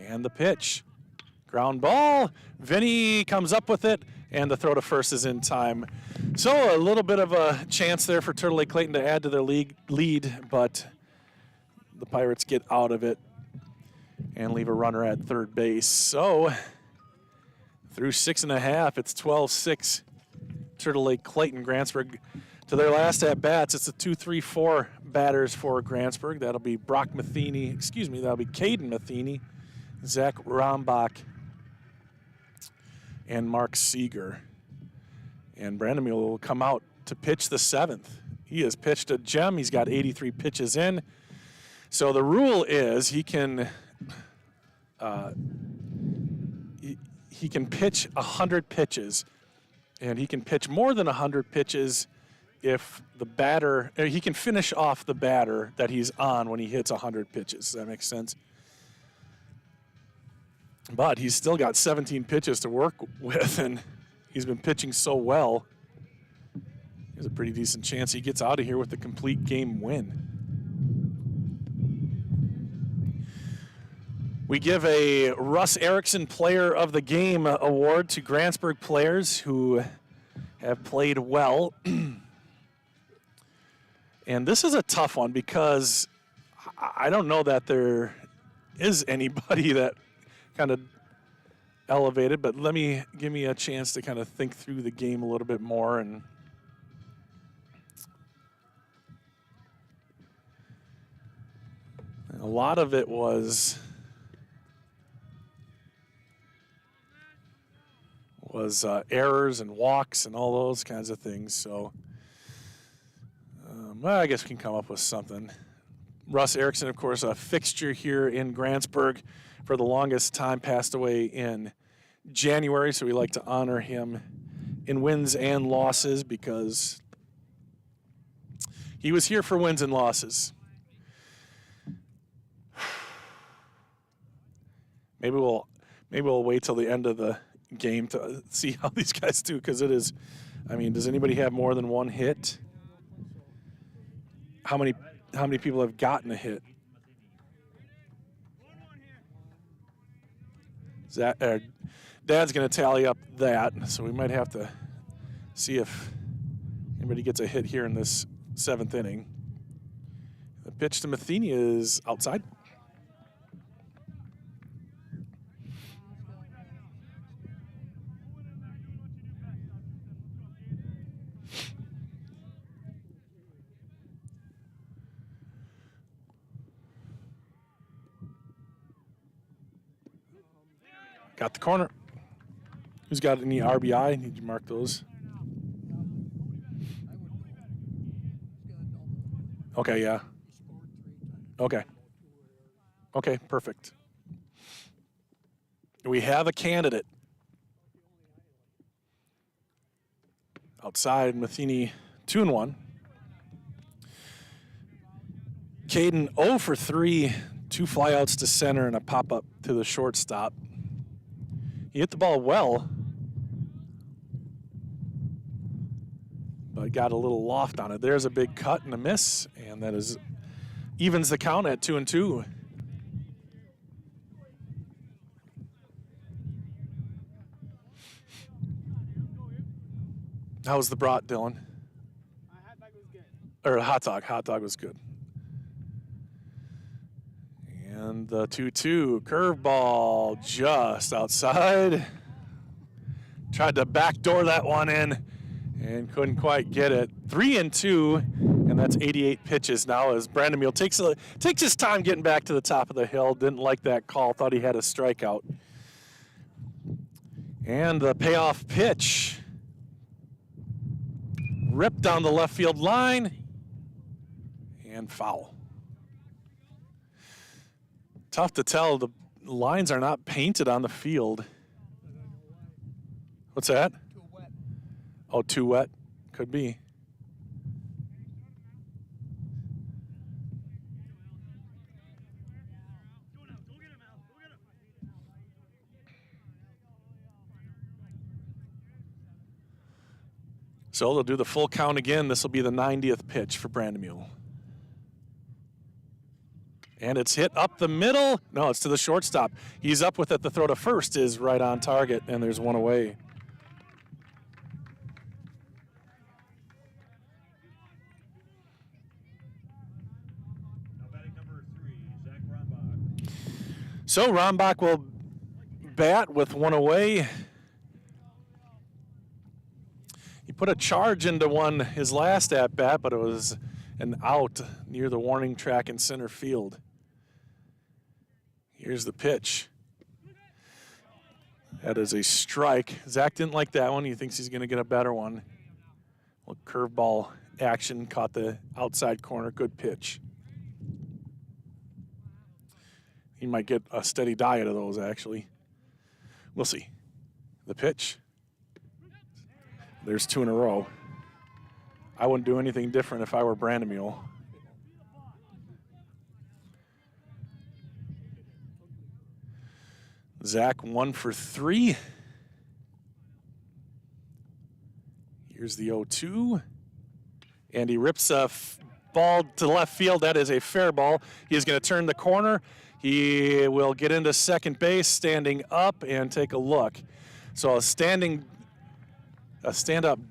And the pitch. Ground ball. Vinny comes up with it, and the throw to first is in time. So a little bit of a chance there for Turtle Lake Clayton to add to their lead, but the Pirates get out of it and leave a runner at third base. So through 6.5, it's 12-6. Turtle Lake Clayton. Grantsburg to their last at-bats. It's a 2-3-4 batters for Grantsburg. That'll be that'll be Caden Matheny, Zach Rombach, and Mark Seeger. And Brandon Mule will come out to pitch the 7th. He has pitched a gem. He's got 83 pitches in. So the rule is he can pitch 100 pitches, and he can pitch more than 100 pitches if the batter, he can finish off the batter that he's on when he hits 100 pitches. Does that make sense? But he's still got 17 pitches to work with, and he's been pitching so well. There's a pretty decent chance he gets out of here with a complete game win. We give a Russ Erickson Player of the Game award to Grantsburg players who have played well. And this is a tough one because I don't know that there is anybody that kind of elevated, but give me a chance to kind of think through the game a little bit more. And a lot of it was errors and walks and all those kinds of things. So, well, I guess we can come up with something. Russ Erickson, of course, a fixture here in Grantsburg for the longest time, passed away in January, so we like to honor him in wins and losses because he was here for wins and losses. Maybe we'll wait till the end of the game to see how these guys do, because it is, I mean, does anybody have more than one hit? How many people have gotten a hit? Dad's going to tally up that, so we might have to see if anybody gets a hit here in this 7th inning. The pitch to Matheny is outside. Got the corner. Who's got any RBI? Need you mark those? Okay, yeah. Okay. Okay, perfect. We have a candidate. Outside, Matheny 2-1. Caden 0 for 3, 2 flyouts to center and a pop-up to the shortstop. He hit the ball well, but got a little loft on it. There's a big cut and a miss, and that evens the count at 2-2. How was the brat, Dylan? Hot dog was good. Or hot dog. Hot dog was good. And the 2-2 curveball just outside. Tried to backdoor that one in and couldn't quite get it. 3-2, and that's 88 pitches now as Brandon Mule takes his time getting back to the top of the hill. Didn't like that call. Thought he had a strikeout. And the payoff pitch. Ripped down the left field line and foul. Tough to tell. The lines are not painted on the field. What's that? Too wet. Oh, too wet? Could be. So they'll do the full count again. This will be the 90th pitch for Brandon Mule. And it's hit up the middle. No, it's to the shortstop. He's up with it. The throw to first is right on target, and there's one away. Now batting number 3, Zach Rombach. So Rombach will bat with one away. He put a charge into one his last at bat, but it was an out near the warning track in center field. Here's the pitch. That is a strike. Zach didn't like that one. He thinks he's going to get a better one. Well, curveball action, caught the outside corner. Good pitch. He might get a steady diet of those, actually. We'll see. The pitch. There's 2 in a row. I wouldn't do anything different if I were Brandemule. Zach 1 for 3. Here's the 0-2. And he rips a ball to left field. That is a fair ball. He is going to turn the corner. He will get into second base, standing up, and take a look. So a stand-up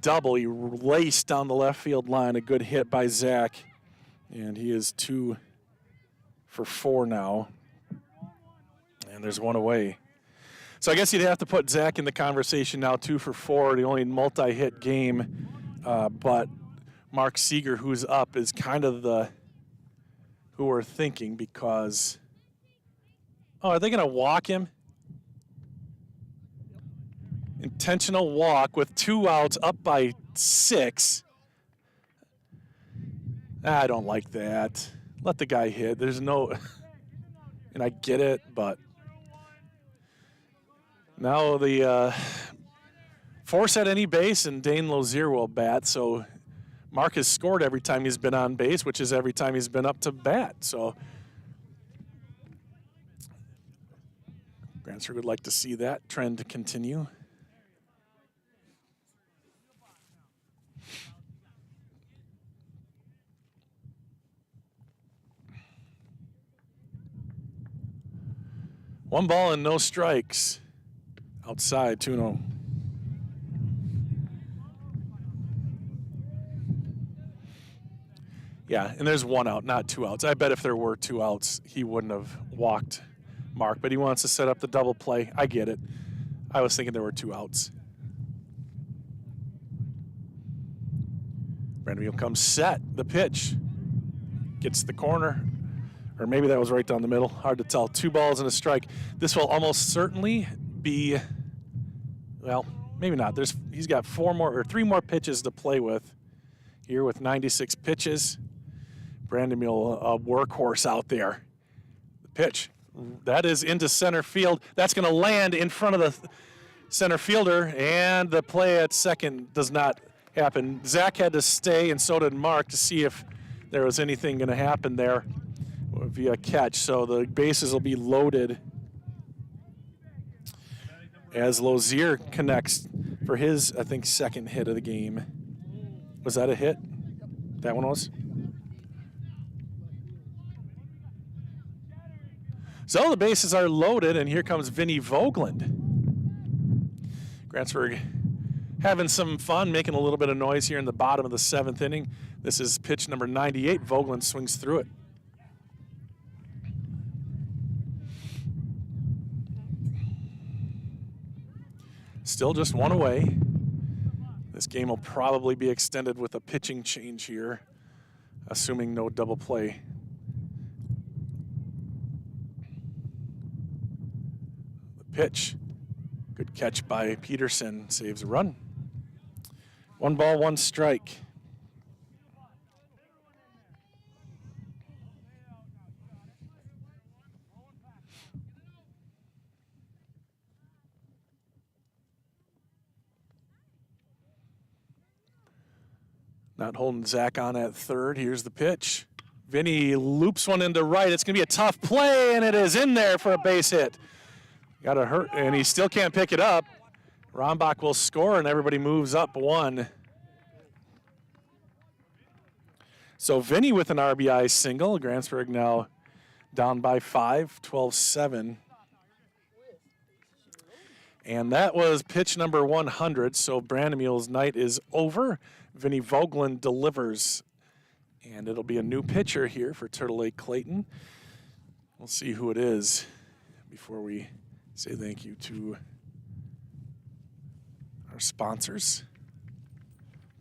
double. He laced down the left field line. A good hit by Zach. And he is 2 for 4 now. And there's one away. So I guess you'd have to put Zach in the conversation now, 2 for 4, the only multi-hit game. But Mark Seeger, who's up, is kind of who we're thinking because, are they going to walk him? Intentional walk with 2 outs, up by 6. I don't like that. Let the guy hit. There's no, and I get it, but now the force at any base, and Dane Lozier will bat. So Mark has scored every time he's been on base, which is every time he's been up to bat. So Grantsburg would like to see that trend continue. One ball and no strikes. Outside, 2-0. Yeah, and there's 1 out, not 2 outs. I bet if there were 2 outs, he wouldn't have walked Mark, but he wants to set up the double play. I get it. I was thinking there were 2 outs. Brandemule comes set. The pitch. Gets the corner. Or maybe that was right down the middle. Hard to tell. 2 balls and a strike. This will almost certainly be, well, maybe not. He's got 3 more pitches to play with here with 96 pitches. Brandemule, a workhorse out there. The pitch. That is into center field. That's going to land in front of the center fielder, and the play at second does not happen. Zach had to stay, and so did Mark, to see if there was anything going to happen there via catch. So the bases will be loaded as Lozier connects for his, I think, second hit of the game. Was that a hit? That one was? So the bases are loaded, and here comes Vinny Vogeland. Grantsburg having some fun, making a little bit of noise here in the bottom of the 7th inning. This is pitch number 98. Vogeland swings through it. Still just 1 away. This game will probably be extended with a pitching change here, assuming no double play. The pitch. Good catch by Peterson. Saves a run. 1 ball, 1 strike. Not holding Zach on at third. Here's the pitch. Vinny loops one into right. It's going to be a tough play, and it is in there for a base hit. Got to hurt, and he still can't pick it up. Rombach will score, and everybody moves up 1. So Vinny with an RBI single. Grantsburg now down by 5, 12-7. And that was pitch number 100, so Brandemule's night is over. Vinny Vogeland delivers, and it'll be a new pitcher here for Turtle Lake Clayton. We'll see who it is before we say thank you to our sponsors.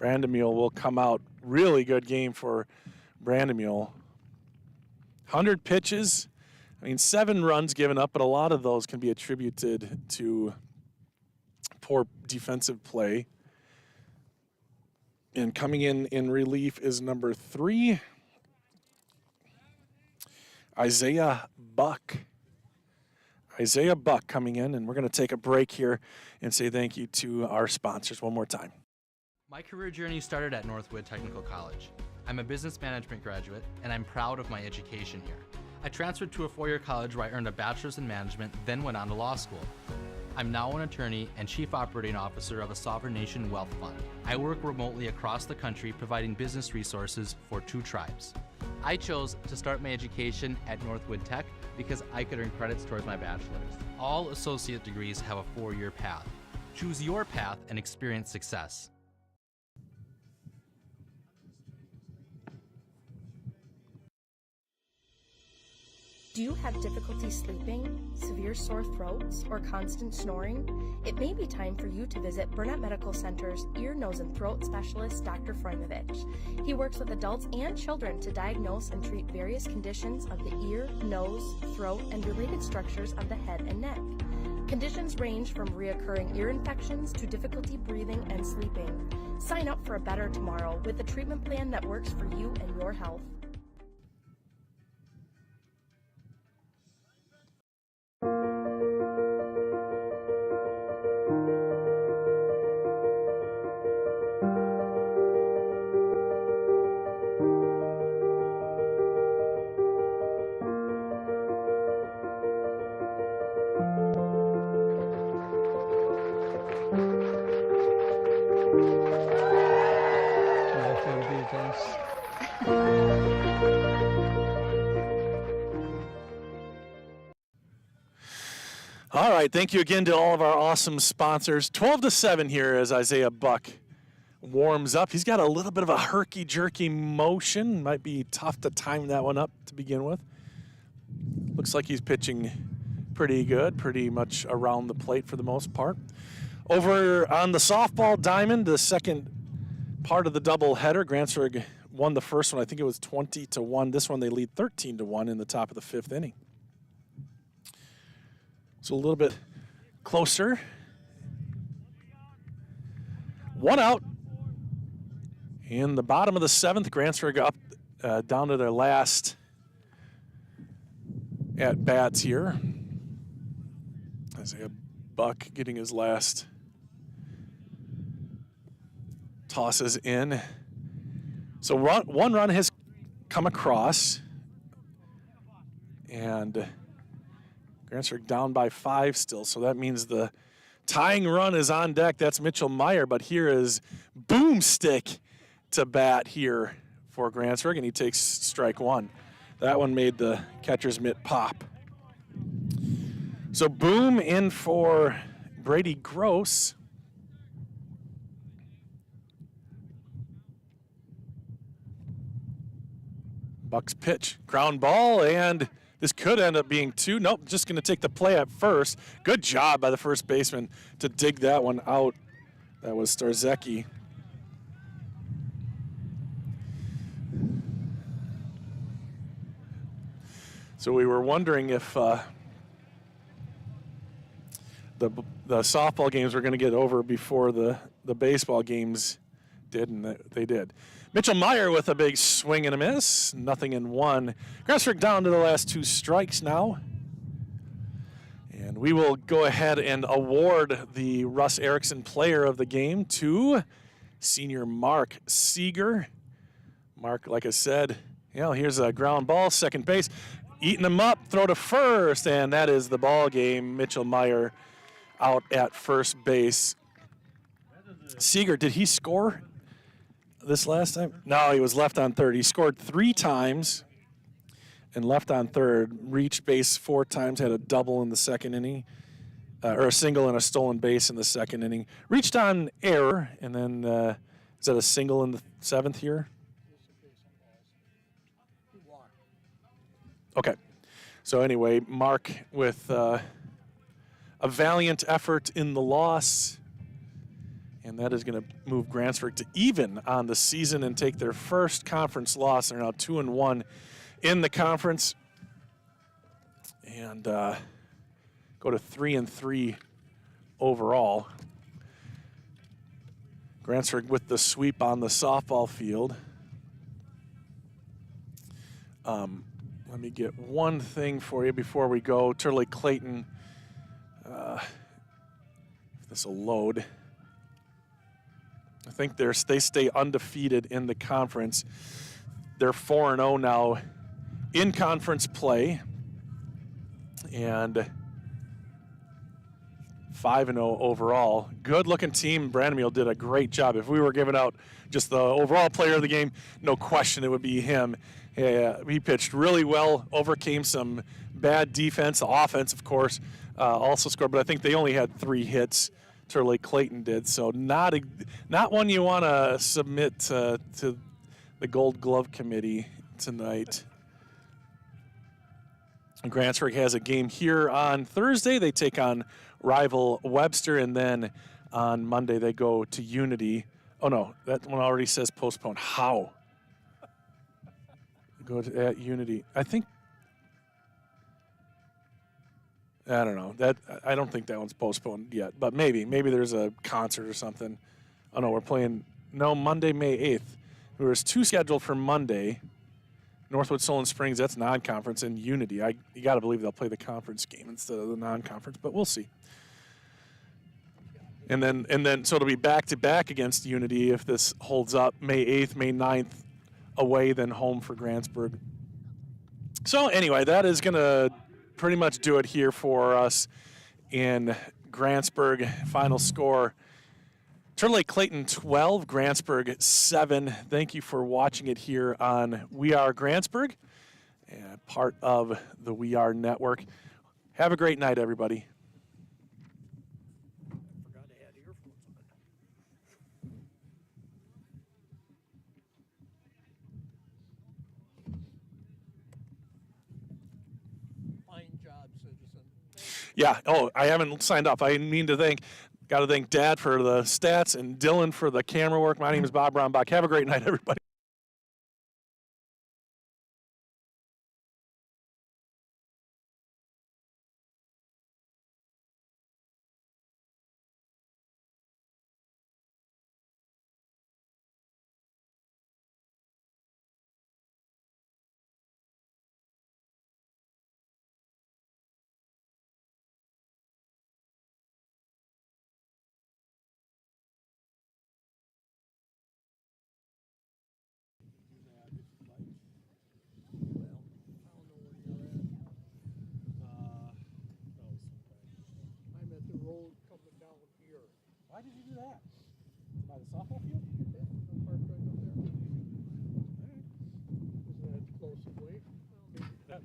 Brandemule will come out. Really good game for Brandemule. 100 pitches. I mean, 7 runs given up, but a lot of those can be attributed to poor defensive play. And coming in relief is number 3, Isaiah Buck. Isaiah Buck coming in, and we're going to take a break here and say thank you to our sponsors one more time. My career journey started at Northwood Technical College. I'm a business management graduate, and I'm proud of my education here. I transferred to a 4-year college where I earned a bachelor's in management, then went on to law school. I'm now an attorney and chief operating officer of a sovereign nation wealth fund. I work remotely across the country providing business resources for 2 tribes. I chose to start my education at Northwood Tech because I could earn credits towards my bachelor's. All associate degrees have a 4-year path. Choose your path and experience success. Do you have difficulty sleeping, severe sore throats, or constant snoring? It may be time for you to visit Burnett Medical Center's ear, nose, and throat specialist, Dr. Frojmovich. He works with adults and children to diagnose and treat various conditions of the ear, nose, throat, and related structures of the head and neck. Conditions range from reoccurring ear infections to difficulty breathing and sleeping. Sign up for a better tomorrow with a treatment plan that works for you and your health. All right, thank you again to all of our awesome sponsors. 12-7 here as Isaiah Buck warms up. He's got a little bit of a herky-jerky motion. Might be tough to time that one up to begin with. Looks like he's pitching pretty good, pretty much around the plate for the most part. Over on the softball diamond, the second part of the doubleheader, Grantsburg won the first one. I think it was 20-1. This one they lead 13-1 in the top of the 5th inning. So a little bit closer. 1 out. In the bottom of the 7th, Grantsburg up down to their last at bats here. Isaiah Buck getting his last tosses in. So one run has come across, and Grantsburg down by 5 still, so that means the tying run is on deck. That's Mitchell Meyer, but here is Boomstick to bat here for Grantsburg, and he takes strike 1. That one made the catcher's mitt pop. So Boom in for Brady Gross. Buck's pitch, ground ball, and this could end up being 2. Nope, just going to take the play at first. Good job by the first baseman to dig that one out. That was Starzecki. So we were wondering if the softball games were going to get over before the baseball games did, and they did. Mitchell Meyer with a big swing and a miss. 0-1. Grantsburg down to the last 2 strikes now. And we will go ahead and award the Russ Erickson Player of the Game to senior Mark Seeger. Mark, like I said, here's a ground ball, second base. Eating him up, throw to first, and that is the ball game. Mitchell Meyer out at first base. Seeger, did he score this last time? No, he was left on third. He scored 3 times and left on third. Reached base 4 times, had a double in the second inning, or a single and a stolen base in the second inning. Reached on error, and then is that a single in the 7th here? Okay. So anyway, Mark with a valiant effort in the loss. And that is going to move Grantsburg to even on the season and take their first conference loss. They're now 2-1 in the conference. And go to 3-3 overall. Grantsburg with the sweep on the softball field. Let me get one thing for you before we go. Turtle Lake Clayton, if this will load. I think they stay undefeated in the conference. They're 4-0 now in conference play. And 5-0 overall. Good-looking team. Brandomil did a great job. If we were giving out just the overall player of the game, no question it would be him. He pitched really well, overcame some bad defense. The offense, of course, also scored, but I think they only had 3 hits. Turtle Lake Clayton did, so not one you want to submit to the Gold Glove Committee tonight. Grantsburg has a game here on Thursday. They take on rival Webster, and then on Monday they go to Unity. Oh no, that one already says postponed. How? Go to at Unity. I think. I don't know. I don't think that one's postponed yet, but maybe there's a concert or something. Oh no, we're playing. No, Monday, May 8th. There's 2 scheduled for Monday. Northwood Solon Springs, that's non-conference, and Unity. You got to believe they'll play the conference game instead of the non-conference, but we'll see. And then so it'll be back-to-back against Unity if this holds up. May 8th, May 9th away, then home for Grantsburg. So anyway, that is going to pretty much do it here for us in Grantsburg. Final score, Turtle Lake Clayton 12, Grantsburg 7. Thank you for watching it here on We Are Grantsburg, part of the We Are Network. Have a great night, everybody. Yeah. Oh, I haven't signed up. I mean to got to thank Dad for the stats and Dylan for the camera work. My name is Bob Brownbach. Have a great night, everybody. Why did you do that? By the softball field? Yeah, I'm parked right up there. All right. Isn't that close away? That